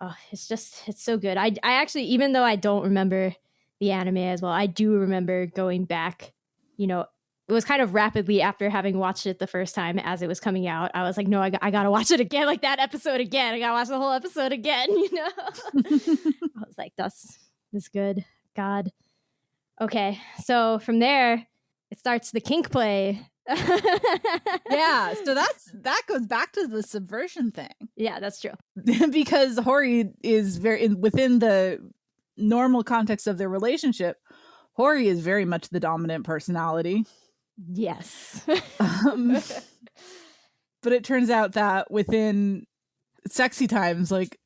Oh, it's so good. I actually, even though I don't remember the anime as well, I do remember going back, you know, it was kind of rapidly after having watched it the first time as it was coming out. I was like, no, I got to watch it again, like that episode again. I got to watch the whole episode again, you know? I was like, that's good. God. Okay. So from there, it starts the kink play. Yeah. So that goes back to the subversion thing. Yeah, that's true. Because Hori is within the normal context of their relationship, Hori is very much the dominant personality. Yes. But it turns out that within sexy times, like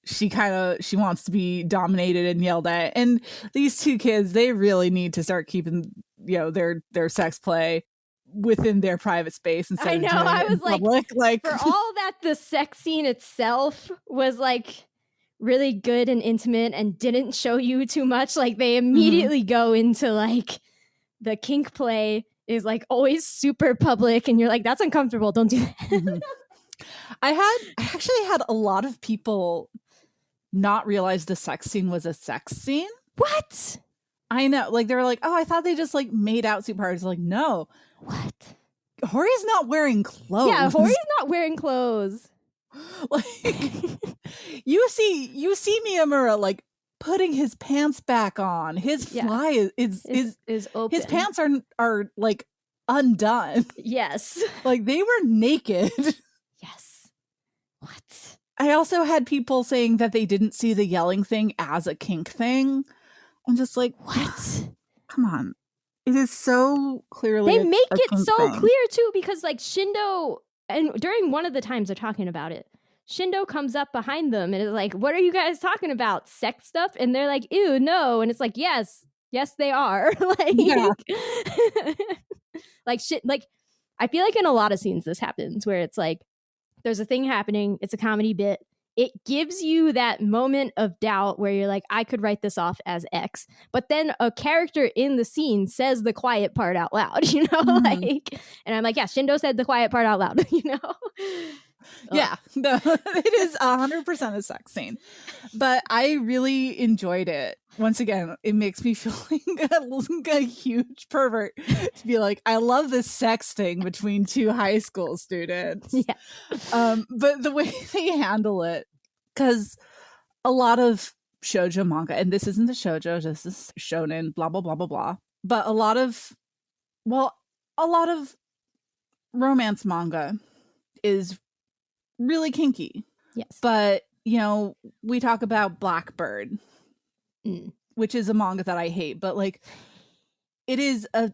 she wants to be dominated and yelled at. And these two kids, they really need to start keeping, you know, their sex play within their private space instead I know. of doing I it was in public. Like for all that the sex scene itself was like really good and intimate and didn't show you too much, like they immediately go into like the kink play is like always super public and you're like, that's uncomfortable, don't do that. I actually had a lot of people not realize the sex scene was a sex scene. What? I know, like they were like, oh, I thought they just like made out super hard. It's like, no, what? Hori's not wearing clothes. Yeah, Hori's not wearing clothes. Like you see Miyamura like putting his pants back on. His fly is open. His pants are like undone. Yes. Like they were naked. Yes. What? I also had people saying that they didn't see the yelling thing as a kink thing. I'm just like, what? Come on. It is so clearly they make it so thing. clear too, because like Shindo, and during one of the times they're talking about it, Shindo comes up behind them and is like, what are you guys talking about? Sex stuff? And they're like, ew, no. And it's like, yes, they are. Like, yeah. Like shit. Like, I feel like in a lot of scenes this happens where it's like, there's a thing happening. It's a comedy bit. It gives you that moment of doubt where you're like, I could write this off as X. But then a character in the scene says the quiet part out loud, you know? Like, and I'm like, yeah, Shindo said the quiet part out loud, you know? Yeah, no, it is 100% a sex scene. But I really enjoyed it. Once again, it makes me feel like a huge pervert to be like, I love this sex thing between two high school students. Yeah. But the way they handle it, because a lot of shoujo manga, and this isn't the shoujo, this is shonen, blah, blah, blah, blah, blah. But a lot of romance manga is really kinky. Yes. But, you know, we talk about Blackbird, which is a manga that I hate, but like it is a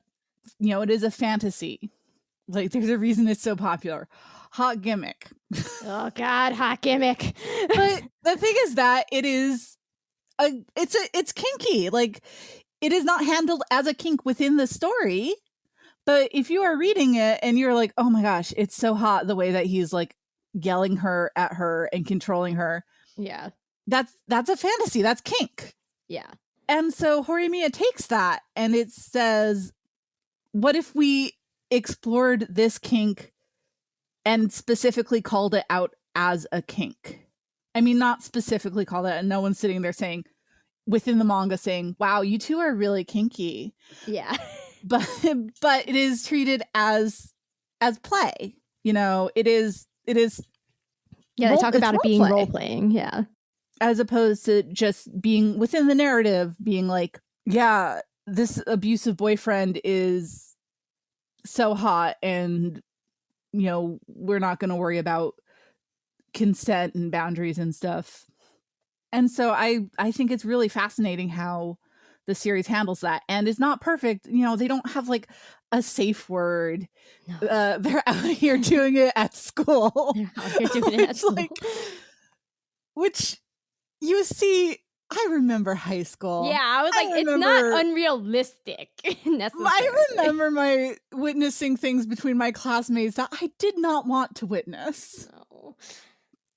fantasy. Like there's a reason it's so popular. Hot Gimmick. Oh God, Hot Gimmick. But the thing is that it's kinky. Like it is not handled as a kink within the story. But if you are reading it and you're like, oh my gosh, it's so hot the way that he's like yelling at her and controlling her. Yeah. That's a fantasy. That's kink. Yeah. And so Horimiya takes that and it says, what if we explored this kink and specifically called it out as a kink? I mean, not specifically called it, and no one's sitting there saying, within the manga saying, wow, you two are really kinky. Yeah. But it is treated as play. You know, it is yeah, they talk about it being role playing, yeah. As opposed to just being within the narrative, being like, yeah, this abusive boyfriend is so hot and, you know, we're not going to worry about consent and boundaries and stuff. And so I think it's really fascinating how the series handles that. And it's not perfect. You know, they don't have like a safe word. No. They're out here doing it at school. They're out here doing it at school. Like, which you see, I remember high school. Yeah, I was like, it's not unrealistic necessarily. I remember my witnessing things between my classmates that I did not want to witness. No.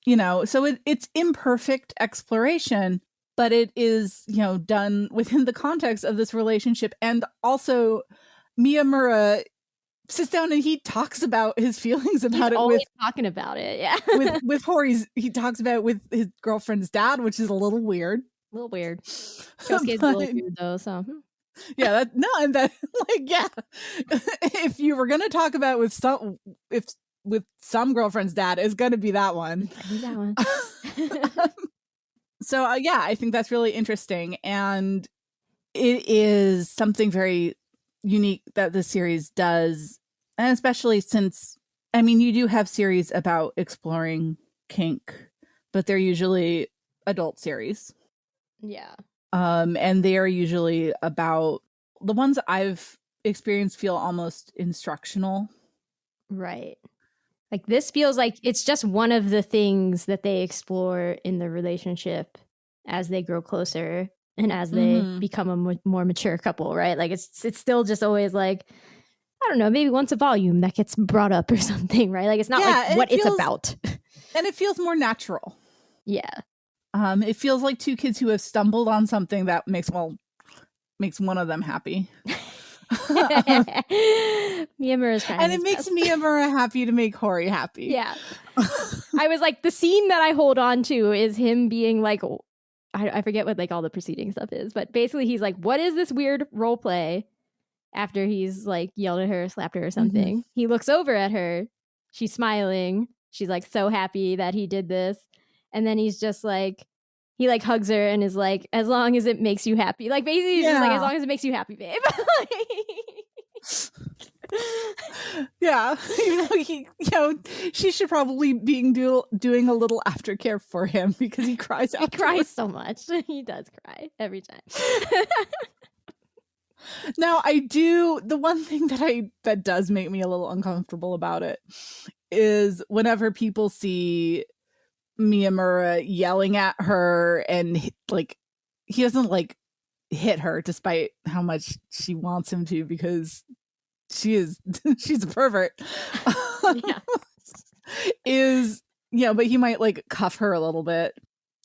You know, so it's imperfect exploration, but it is, you know, done within the context of this relationship. And also Miyamura sits down and he talks about his feelings about He's it always with talking about it. Yeah. with Hori's. He talks about it with his girlfriend's dad, which is a little weird. A little weird. Kosuke's a little weird though, so yeah, and that like yeah. If you were gonna talk about with some girlfriend's dad, it's gonna be that one. That one. So yeah, I think that's really interesting, and it is something very unique that the series does, and especially since, I mean, you do have series about exploring kink, but they're usually adult series. Yeah. And they are usually about, the ones I've experienced feel almost instructional. Right. Like this feels like it's just one of the things that they explore in the relationship as they grow closer and as they become a more mature couple, right? Like it's still just always like, I don't know, maybe once a volume that gets brought up or something, right? Like it's not like what it's about. And it feels more natural. Yeah. It feels like two kids who have stumbled on something that makes one of them happy. Miyamura's trying, and it makes Miyamura happy to make Hori happy. Yeah. I was like, the scene that I hold on to is him being like, I forget what like all the preceding stuff is, but basically he's like, what is this weird role play? After he's like yelled at her, slapped her or something. He looks over at her. She's smiling. She's like so happy that he did this. And then he's just like, he like hugs her and is like, as long as it makes you happy. Like basically he's just like, as long as it makes you happy, babe. Yeah. She should probably be doing a little aftercare for him because he cries afterwards. He cries so much. He does cry every time. Now the one thing that does make me a little uncomfortable about it is whenever people see Miyamura yelling at her and like he doesn't like hit her despite how much she wants him to because she's a pervert. Yeah. But he might like cuff her a little bit.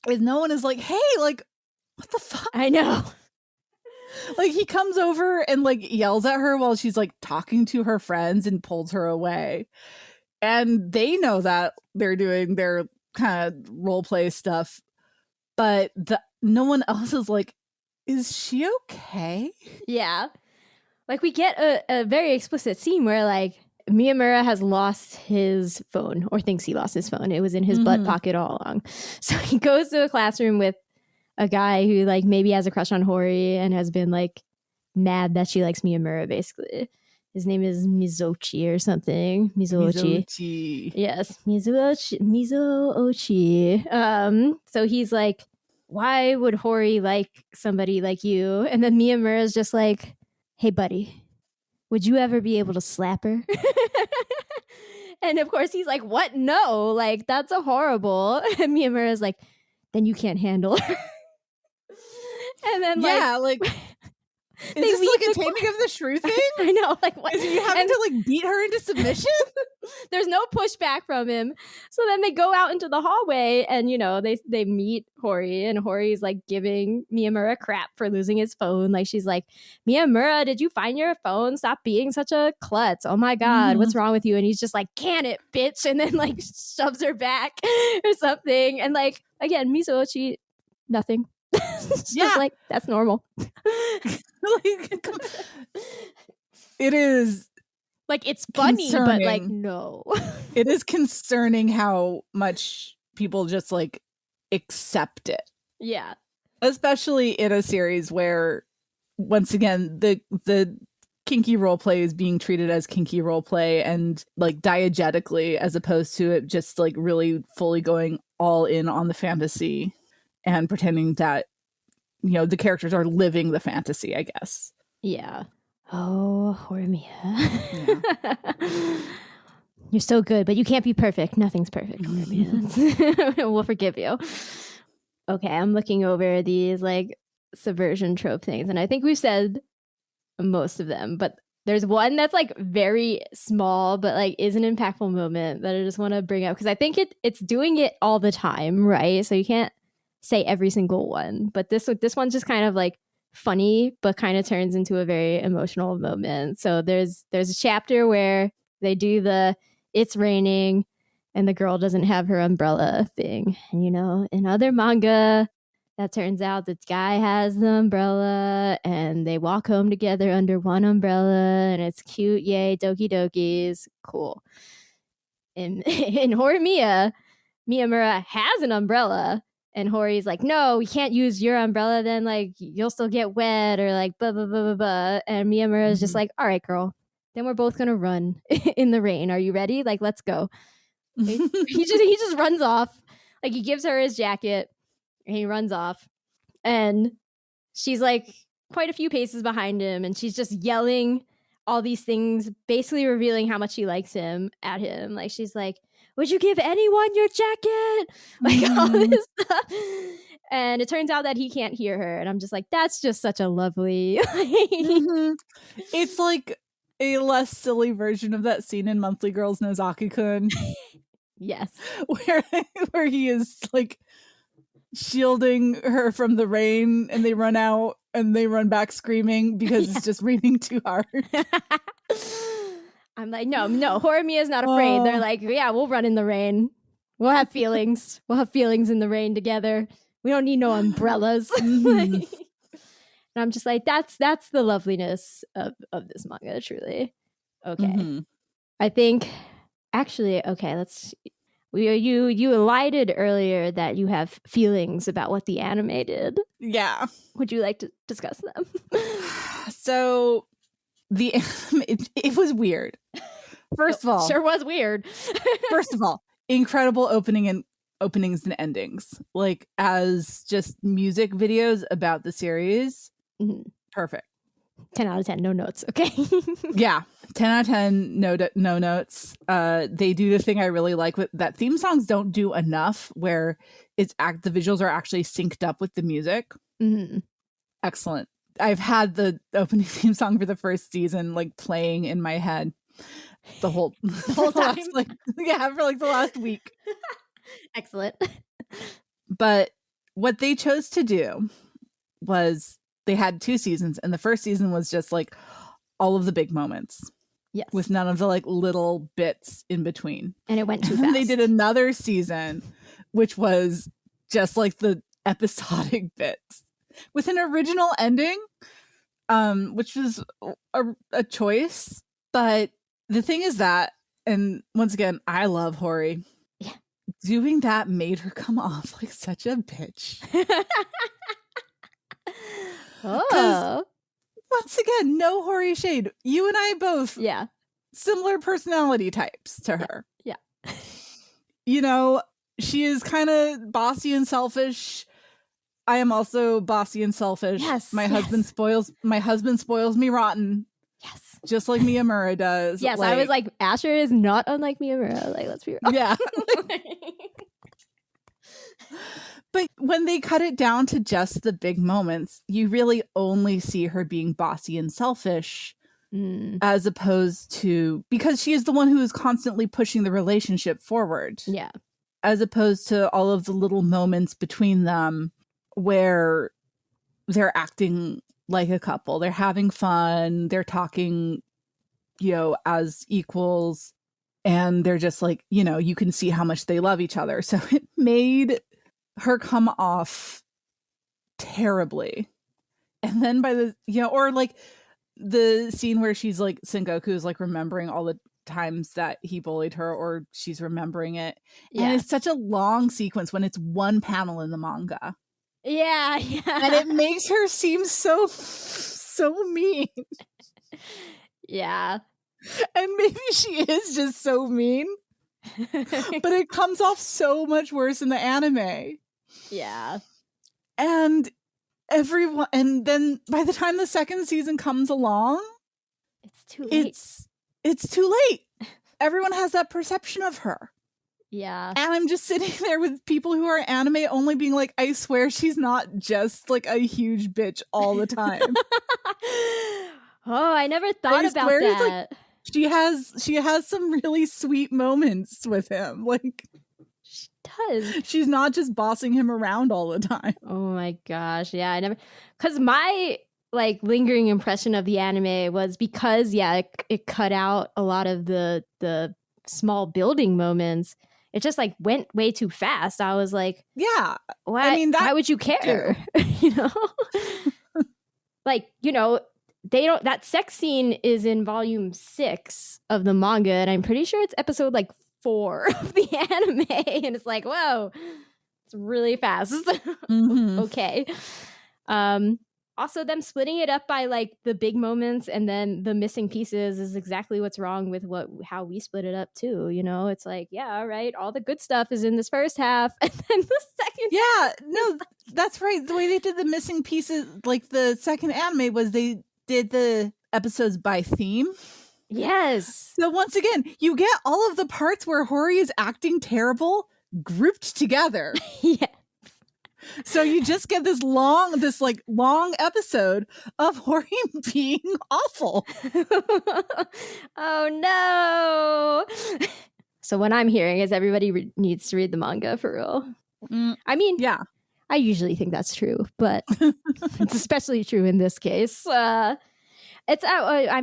And no one is like, hey, like what the fuck? I know. Like he comes over and like yells at her while she's like talking to her friends and pulls her away. And they know that they're doing their kind of role play stuff, but no one else is like, is she okay? Yeah. Like we get a very explicit scene where like Miyamura has lost his phone or thinks he lost his phone. It was in his butt pocket all along. So he goes to a classroom with a guy who like maybe has a crush on Hori and has been like mad that she likes Miyamura basically. His name is Mizochi or something. Mizochi. Yes, Mizochi. So he's like, why would Hori like somebody like you? And then Miyamura's just like, hey buddy, would you ever be able to slap her? And of course he's like, what? No, like that's a horrible. And Miyamura's like, then you can't handle her. And then like is this like a Taming of the Shrew thing? I know, like what? Is you having to like beat her into submission? There's no pushback from him. So then they go out into the hallway and they meet Hori and Hori's like giving Miyamura crap for losing his phone. Like she's like, Miyamura, did you find your phone? Stop being such a klutz. Oh my God, what's wrong with you? And he's just like, can it, bitch? And then like shoves her back or something. And like, again, Mizochi, nothing. Just like that's normal. It is like it's funny, concerning. but like no. It is concerning how much people just like accept it. Yeah. Especially in a series where once again the kinky roleplay is being treated as kinky roleplay and like diegetically as opposed to it just like really fully going all in on the fantasy and pretending that the characters are living the fantasy, I guess. Yeah. Oh, Horimiya. Yeah. You're so good, but you can't be perfect. Nothing's perfect, Horimiya. We'll forgive you. Okay, I'm looking over these like subversion trope things, and I think we've said most of them, but there's one that's like very small, but like is an impactful moment that I just want to bring up because I think it's doing it all the time, right? So you can't say every single one, but this one's just kind of like funny, but kind of turns into a very emotional moment. So there's a chapter where they do the it's raining and the girl doesn't have her umbrella thing. And, you know, in other manga, that turns out the guy has the umbrella and they walk home together under one umbrella and it's cute. Yay, doki dokis. Cool. In Horimiya, Miyamura has an umbrella and Hori's like, no, we can't use your umbrella, then like you'll still get wet or like blah blah blah blah blah. And Miyamura is just like, all right, girl, then we're both gonna run in the rain. Are you ready? Like, let's go. he just runs off. Like, he gives her his jacket and he runs off. And she's like quite a few paces behind him and she's just yelling all these things, basically revealing how much she likes him at him. Like, she's like, would you give anyone your jacket? Like, all this stuff. And it turns out that he can't hear her. And I'm just like, that's just such a lovely... It's like a less silly version of that scene in Monthly Girls Nozaki-kun. Yes. Where he is like shielding her from the rain and they run out and they run back screaming because it's just raining too hard. I'm like, no, Horimiya is not afraid. They're like, yeah, we'll run in the rain. We'll have feelings. We'll have feelings in the rain together. We don't need no umbrellas. And I'm just like, that's the loveliness of this manga, truly. Okay. I think, actually, okay, let's... You elided earlier that you have feelings about what the anime did. Yeah. Would you like to discuss them? So the anime, it was weird. First of all, sure was weird. First of all, incredible openings and endings. Like, as just music videos about the series, perfect. 10 out of 10, no notes. Okay. Yeah. 10 out of 10, no notes. They do the thing I really like with that theme songs don't do enough where the visuals are actually synced up with the music. Excellent. I've had the opening theme song for the first season like playing in my head the whole time. For like the last week. Excellent. But what they chose to do was they had 2 seasons, and the first season was just like all of the big moments. Yes. With none of the like little bits in between. And it went too and fast. They did another season, which was just like the episodic bits with an original ending, which was a choice. But the thing is that, and once again, I love Hori. Yeah. Doing that made her come off like such a bitch. Oh. Once again, no Hori shade. You and I both, similar personality types to her. Yeah. You know, she is kind of bossy and selfish. I am also bossy and selfish. Yes. My husband spoils me rotten. Yes. Just like Miyamura does. Yes, I was like, Asher is not unlike Miyamura. Like, let's be real. Yeah. But when they cut it down to just the big moments, you really only see her being bossy and selfish, as opposed to, because she is the one who is constantly pushing the relationship forward. Yeah. As opposed to all of the little moments between them where they're acting like a couple. They're having fun. They're talking, as equals. And they're just like, you can see how much they love each other. So it made her come off terribly. And then by the or like the scene where she's like, Sengoku is like remembering all the times that he bullied her, or she's remembering it. And it's such a long sequence when it's one panel in the manga. Yeah. And it makes her seem so mean. Yeah. And maybe she is just so mean. But it comes off so much worse in the anime. Yeah. And then by the time the second season comes along, it's too late. It's too late. Everyone has that perception of her. Yeah. And I'm just sitting there with people who are anime only being like, I swear she's not just like a huge bitch all the time. Oh, I never thought about that. Like, she has some really sweet moments with him. Like, does. She's not just bossing him around all the time. Oh my gosh. Yeah, I never, because my like lingering impression of the anime was because it cut out a lot of the small building moments. It just like went way too fast. I was like, yeah, why? I mean, why would you care? You know, like, you know, they don't. That sex scene is in volume 6 of the manga, and I'm pretty sure it's episode like 4 of the anime, and it's like, whoa, it's really fast. Okay. Also, them splitting it up by like the big moments and then the missing pieces is exactly what's wrong with how we split it up too. You know, it's like, yeah, all right, all the good stuff is in this first half, and then the second. Yeah, no, that's right. The way they did the missing pieces, like the second anime, was they did the episodes by theme. Yes. So once again, you get all of the parts where Hori is acting terrible grouped together. Yeah. So you just get this long episode of Hori being awful. Oh no. So what I'm hearing is everybody needs to read the manga for real. I mean, yeah, I usually think that's true, but it's especially true in this case. I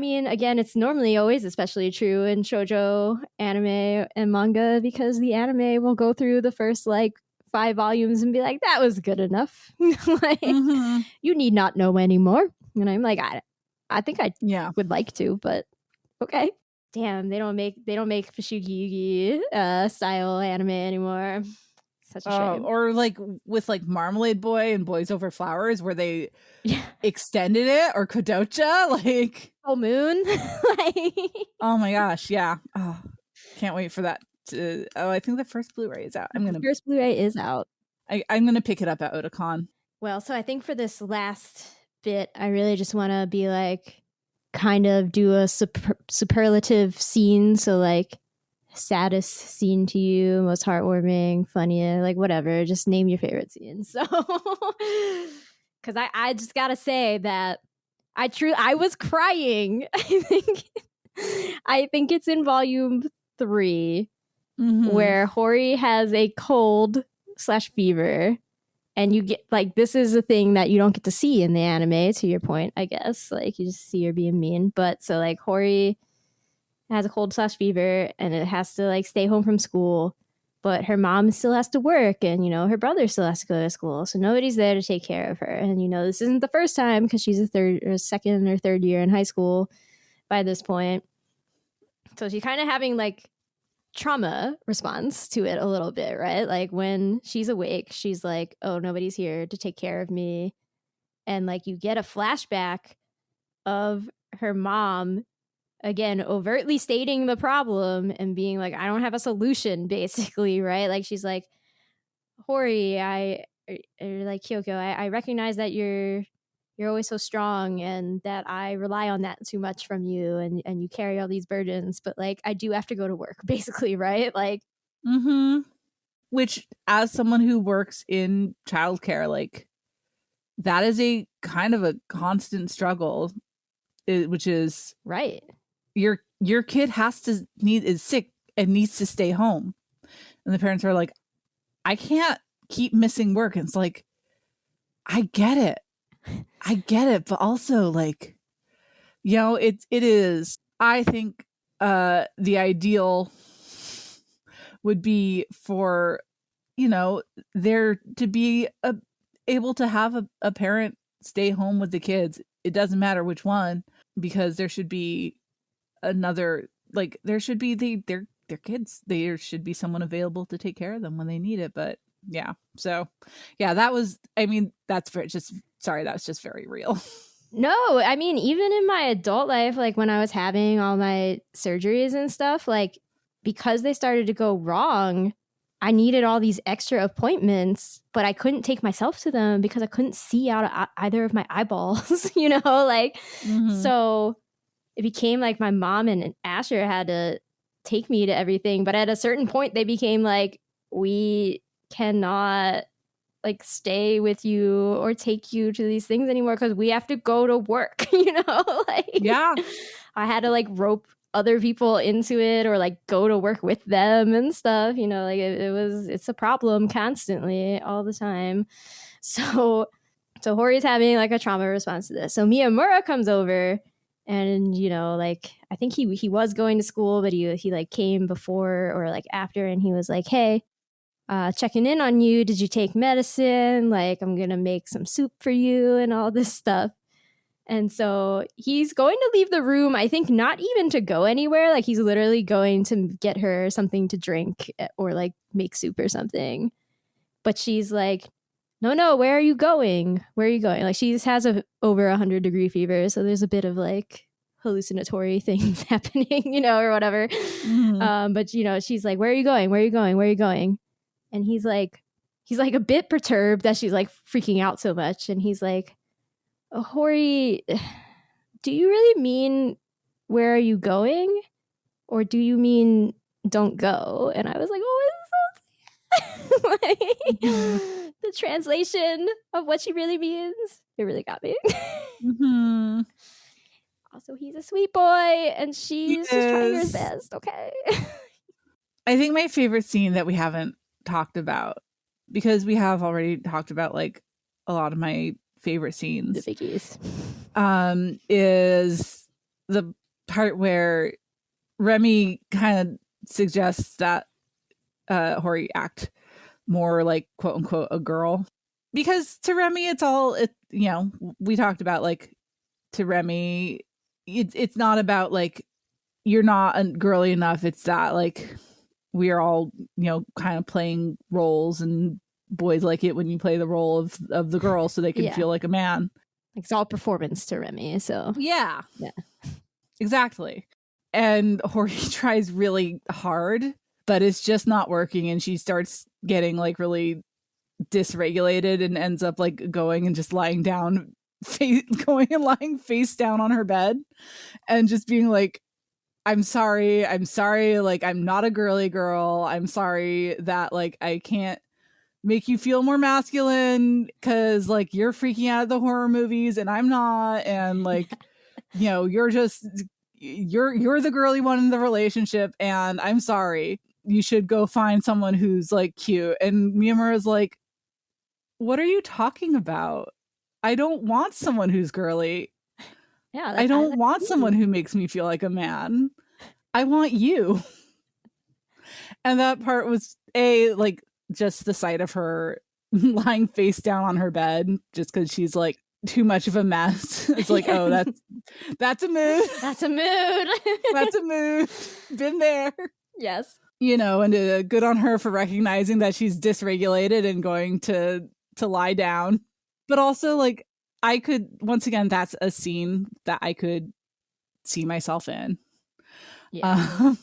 mean, again, it's normally always especially true in shoujo anime and manga because the anime will go through the first like 5 volumes and be like, that was good enough. Like, you need not know anymore. And I'm like, I think I would like to, but okay. Damn, they don't make Fushigi Yugi style anime anymore. Such a shame. Or like with like Marmalade Boy and Boys Over Flowers, where they extended it, or Kodocha, like Full Moon. Like, oh my gosh, yeah. Oh, can't wait for that. I think the first Blu-ray is out. The first Blu-ray is out. I'm gonna pick it up at Otakon. Well, so I think for this last bit, I really just want to be like, kind of do a superlative scene. So like, saddest scene to you, most heartwarming, funniest, like whatever. Just name your favorite scene. So, because I just gotta say that I was crying. I think it's in volume 3. Where Hori has a cold/fever, and you get like, this is a thing that you don't get to see in the anime, to your point, I guess. Like, you just see her being mean. But so like, Hori has a cold/fever and it has to like stay home from school, but her mom still has to work, and you know, her brother still has to go to school, so nobody's there to take care of her. And you know, this isn't the first time, because she's second or third year in high school by this point. So she's kind of having like trauma response to it a little bit, right? Like when she's awake, she's like, oh, nobody's here to take care of me. And like, you get a flashback of her mom again overtly stating the problem and being like, I don't have a solution, basically, right? Like, she's like, Hori, like, Kyoko, I recognize that you're always so strong and that I rely on that too much from you, and you carry all these burdens, but like, I do have to go to work, basically, right? Like, which, as someone who works in childcare, like, that is a kind of a constant struggle, which is right. Your kid is sick and needs to stay home, and the parents are like, I can't keep missing work. And it's like, I get it, but also, like, you know, it is, I think the ideal would be for, you know, there to be able to have a parent stay home with the kids. It doesn't matter which one, because there should be another, like, there should be their kids. There should be someone available to take care of them when they need it. But yeah, so yeah, that was, I mean, that's just very real. No, I mean, even in my adult life, like when I was having all my surgeries and stuff, like, because they started to go wrong, I needed all these extra appointments, but I couldn't take myself to them because I couldn't see out of either of my eyeballs, you know, like, so it became like my mom and Asher had to take me to everything. But at a certain point, they became like, we cannot like stay with you or take you to these things anymore because we have to go to work, you know? Like, yeah, I had to like rope other people into it or like go to work with them and stuff, you know, like it's a problem constantly all the time. So Hori's having like a trauma response to this. So Miyamura comes over and, you know, like I think he was going to school, but he like came before or like after, and he was like, hey, checking in on you. Did you take medicine? Like, I'm going to make some soup for you and all this stuff. And so he's going to leave the room, I think not even to go anywhere. Like he's literally going to get her something to drink or like make soup or something. But she's like, no, where are you going? Where are you going? Like she has a over 100-degree fever. So there's a bit of like hallucinatory things happening, you know, or whatever. Mm-hmm. But, you know, she's like, where are you going? Where are you going? Where are you going? And he's like a bit perturbed that she's like freaking out so much. And he's like, oh, Hori, do you really mean where are you going? Or do you mean don't go? And I was like, oh, like, the translation of what she really means, it really got me. Mm-hmm. Also, he's a sweet boy and she's just trying her best, okay? I think my favorite scene that we haven't talked about, because we have already talked about like a lot of my favorite scenes, the biggies, is the part where Remi kind of suggests that Hori act more like quote unquote a girl, because to Remi it's you know, we talked about like to Remi it's not about like you're not girly enough, it's that like we are all, you know, kind of playing roles, and boys like it when you play the role of the girl so they can feel like a man. It's all performance to Remi, so yeah, exactly. And Hori tries really hard, but it's just not working, and she starts getting like really dysregulated and ends up like going and just lying down lying face down on her bed and just being like, I'm sorry, like I'm not a girly girl, I'm sorry that like I can't make you feel more masculine because like you're freaking out at the horror movies and I'm not, and like you know, you're the girly one in the relationship, and I'm sorry, you should go find someone who's like cute. And Miyamura's like, what are you talking about? I don't want someone who's girly. Yeah, I don't want someone who makes me feel like a man. I want you. And that part was like just the sight of her lying face down on her bed just because she's like too much of a mess. It's like, oh, that's a mood. That's a mood. That's a mood. Been there. Yes. You know, and good on her for recognizing that she's dysregulated and going to lie down. But also, like, I could, once again, that's a scene that I could see myself in. Yeah.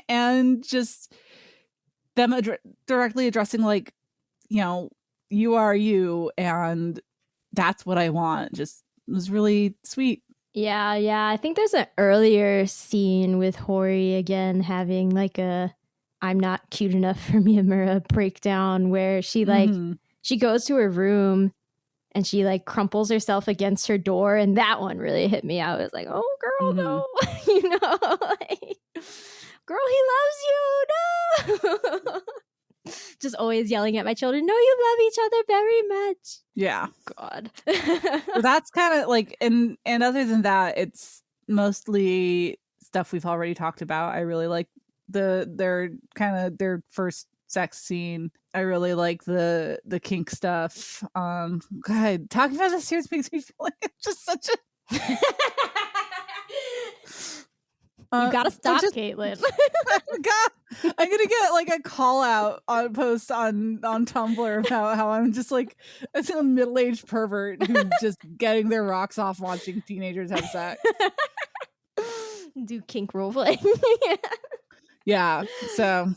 And just them directly addressing, like, you know, you are you, and that's what I want. Just was really sweet. Yeah. I think there's an earlier scene with Hori again having like a I'm not cute enough for Miyamura breakdown where she like she goes to her room and she like crumples herself against her door, and that one really hit me. I was like, oh girl, no. You know, like, girl, he loves you, no. Just always yelling at my children, no, you love each other very much. Yeah. God. So that's kind of like, and other than that, it's mostly stuff we've already talked about. I really like their first sex scene. I really like the kink stuff. God, talking about this series makes me feel like it's just such a you gotta stop, Caitlin. God, I'm gonna get like a call out on post on Tumblr about how I'm just like a middle-aged pervert who's just getting their rocks off watching teenagers have sex. Do kink roleplay. Yeah. So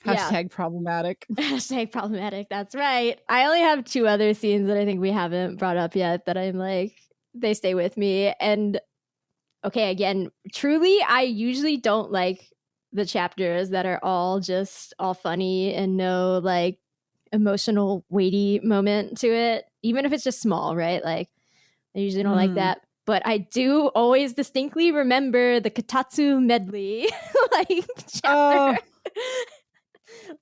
hashtag problematic. Hashtag problematic. That's right. I only have 2 other scenes that I think we haven't brought up yet that I'm like, they stay with me. And okay, again, truly, I usually don't like the chapters that are all funny and no like emotional weighty moment to it, even if it's just small, right? Like I usually don't like that. but I do always distinctly remember the Katatsu medley like chapter.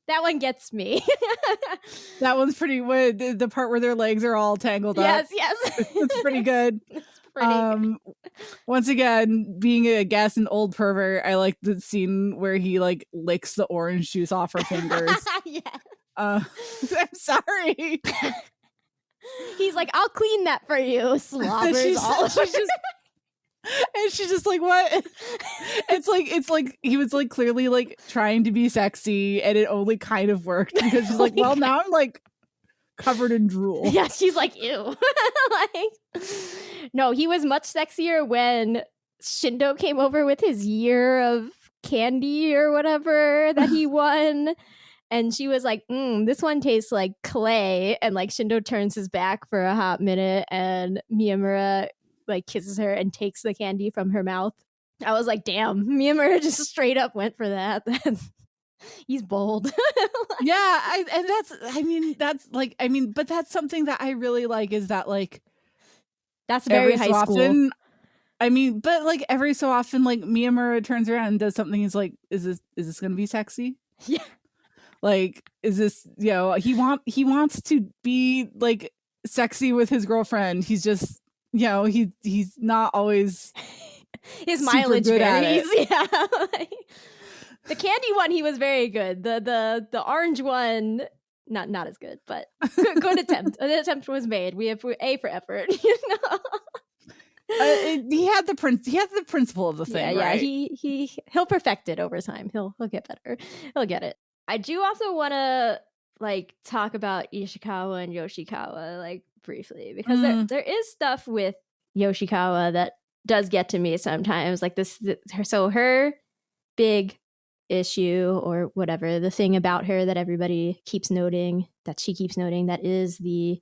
That one gets me. That one's pretty good. The part where their legs are all tangled up. Yes. It's pretty good. Good. Once again, being a gas and old pervert, I like the scene where he like licks the orange juice off her fingers. I'm sorry. He's like, I'll clean that for you. Slobbers all over. And she's just like, what? It's like he was like clearly like trying to be sexy, and it only kind of worked because she's like, well, now I'm like covered in drool. Yeah, she's like, ew. Like, no, he was much sexier when Shindo came over with his year of candy or whatever that he won. And she was like, this one tastes like clay. And like Shindo turns his back for a hot minute, and Miyamura like kisses her and takes the candy from her mouth. I was like, damn, Miyamura just straight up went for that. He's bold. Yeah, but that's something that I really like, is that like that's very high school. Often, I mean, but like every so often, like Miyamura turns around and does something. He's like, is this gonna be sexy? Yeah. Like, is this, he wants to be like sexy with his girlfriend. He's just, he's not always his mileage varies. Yeah. The candy one, he was very good. The orange one, not as good, but good attempt. An attempt was made. We have A for effort. He had the principle of the thing. Yeah, right? He'll perfect it over time. He'll get better. He'll get it. I do also want to like talk about Ishikawa and Yoshikawa like briefly, because there is stuff with Yoshikawa that does get to me sometimes. Like her big issue or whatever, the thing about her that everybody keeps noting, that she keeps noting, that is the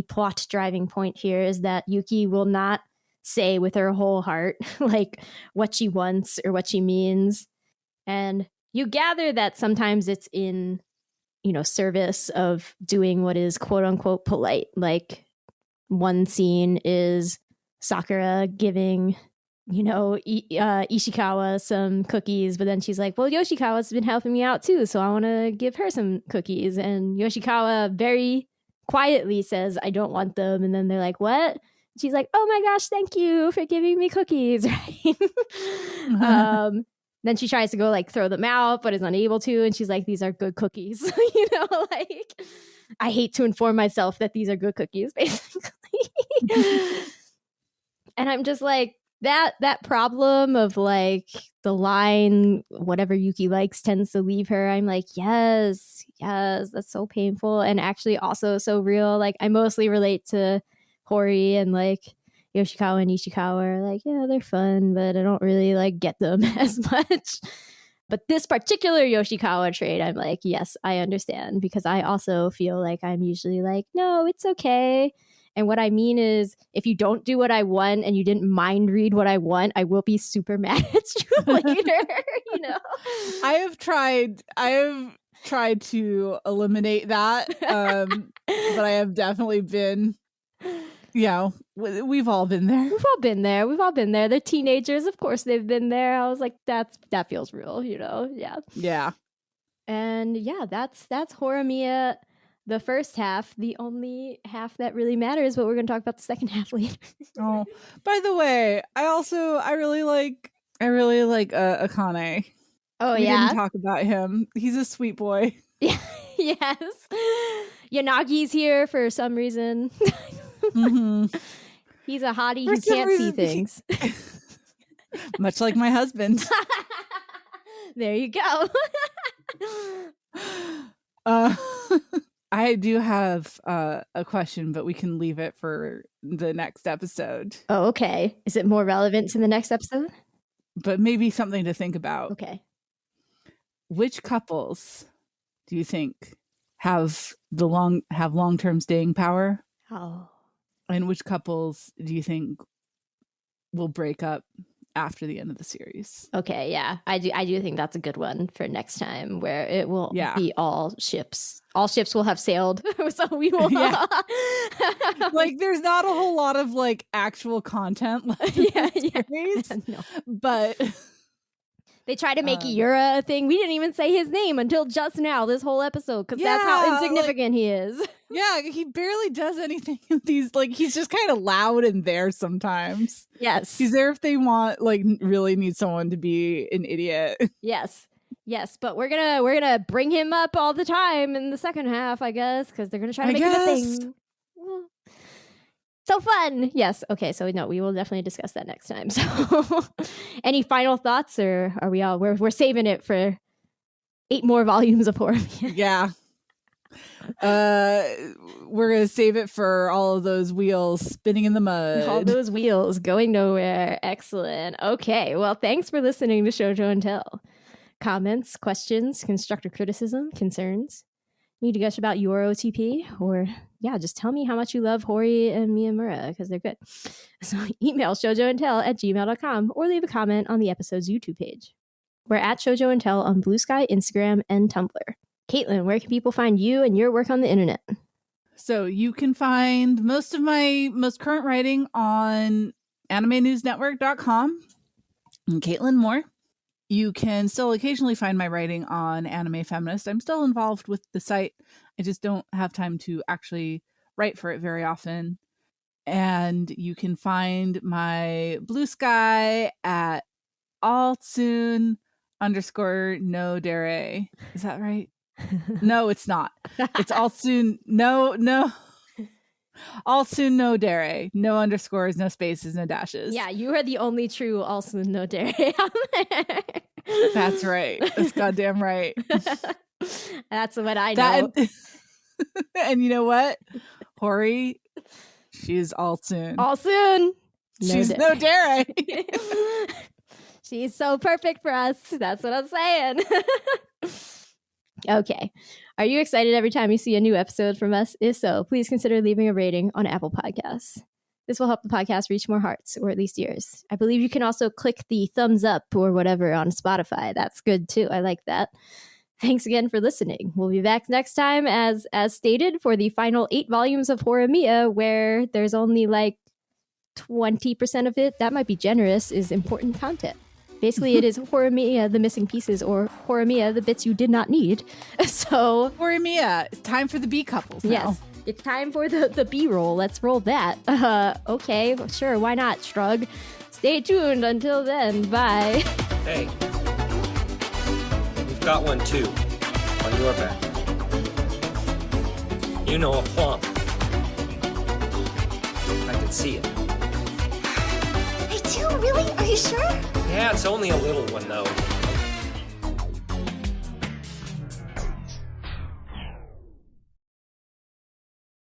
plot driving point here, is that Yuki will not say with her whole heart like what she wants or what she means. And you gather that sometimes it's in, service of doing what is quote unquote polite. Like one scene is Sakura giving, Ishikawa some cookies, but then she's like, well, Yoshikawa's been helping me out too, so I want to give her some cookies. And Yoshikawa very quietly says, I don't want them. And then they're like, what? She's like, oh my gosh, thank you for giving me cookies. Right? Then she tries to go like throw them out, but is unable to. And she's like, these are good cookies. Like, I hate to inform myself that these are good cookies, basically. And I'm just like, that problem of like the line, whatever Yuki likes tends to leave her. I'm like, yes, that's so painful. And actually also so real. Like, I mostly relate to Hori, and like Yoshikawa and Ishikawa are like, yeah, they're fun, but I don't really like get them as much. But this particular Yoshikawa trait, I'm like, yes, I understand, because I also feel like I'm usually like, no, it's okay. And what I mean is, if you don't do what I want and you didn't mind read what I want, I will be super mad at you later. I have tried to eliminate that, but I have definitely been. We've all been there. We've all been there. They're teenagers, of course they've been there. I was like, that feels real, Yeah. And yeah, that's Horimiya, the first half. The only half that really matters, but we're going to talk about the second half later. Oh, by the way, I really like Akane. Oh, we didn't talk about him. He's a sweet boy. Yeah. Yes. Yanagi's here for some reason. Mm-hmm. He's a hottie who can't see things. Much like my husband. There you go. I do have a question, but we can leave it for the next episode. Oh, okay. Is it more relevant to the next episode? But maybe something to think about. Okay. Which couples do you think have long-term staying power? Oh. And which couples do you think will break up after the end of the series. Okay, yeah. I do think that's a good one for next time, where it will be all ships. All ships will have sailed. So we will like there's not a whole lot of like actual content left in the series. No. But they try to make Yura a thing. We didn't even say his name until just now, this whole episode, because that's how insignificant he is. Yeah, he barely does anything in these. Like, he's just kind of loud and there sometimes. Yes. He's there if they want, like, really need someone to be an idiot. Yes. Yes, but we're gonna bring him up all the time in the second half, I guess, because they're gonna try to make it a thing. So fun. Yes. Okay. So no, we will definitely discuss that next time. So any final thoughts, or are we all, we're saving it for 8 more volumes of Horimiya? Yeah. We're going to save it for all of those wheels spinning in the mud. All those wheels going nowhere. Excellent. Okay. Well, thanks for listening to Shojo Tell. Comments, questions, constructive criticism, concerns? Need to gush about your OTP, or just tell me how much you love Hori and Miyamura, because they're good. So email shoujoandtell@gmail.com or leave a comment on the episode's YouTube page. We're at Shojo and Tell on Blue Sky, Instagram, and Tumblr. Caitlin, where can people find you and your work on the internet? So you can find most of my most current writing on animenewsnetwork.com and Caitlin Moore. You can still occasionally find my writing on Anime Feminist. I'm still involved with the site. I just don't have time to actually write for it very often. And you can find my Blue Sky at altsoon_no-dere. Is that right? No, it's not. It's altsoon. No. Altsoon no dere. No underscores, no spaces, no dashes. Yeah, you are the only true altsoon no dere on there. That's right. That's goddamn right. That's what I know. And you know what? Hori, she's altsoon. Altsoon. She's no dere. She's so perfect for us. That's what I'm saying. Okay. Are you excited every time you see a new episode from us? If so, please consider leaving a rating on Apple Podcasts. This will help the podcast reach more hearts, or at least ears. I believe you can also click the thumbs up or whatever on Spotify. That's good too. I like that. Thanks again for listening. We'll be back next time, as stated, for the final 8 volumes of Horimiya, where there's only like 20% of it, that might be generous, is important content. Basically, it is Horimiya, the missing pieces, or Horimiya, the bits you did not need. So, Horimiya, it's time for the B couples now. Yes, it's time for the B-roll. Let's roll that. Okay, sure, why not, Shrug? Stay tuned until then. Bye. Hey, we've got one too, on your back. You know, a plum. I can see it. I do, really? Are you sure? Yeah, it's only a little one though.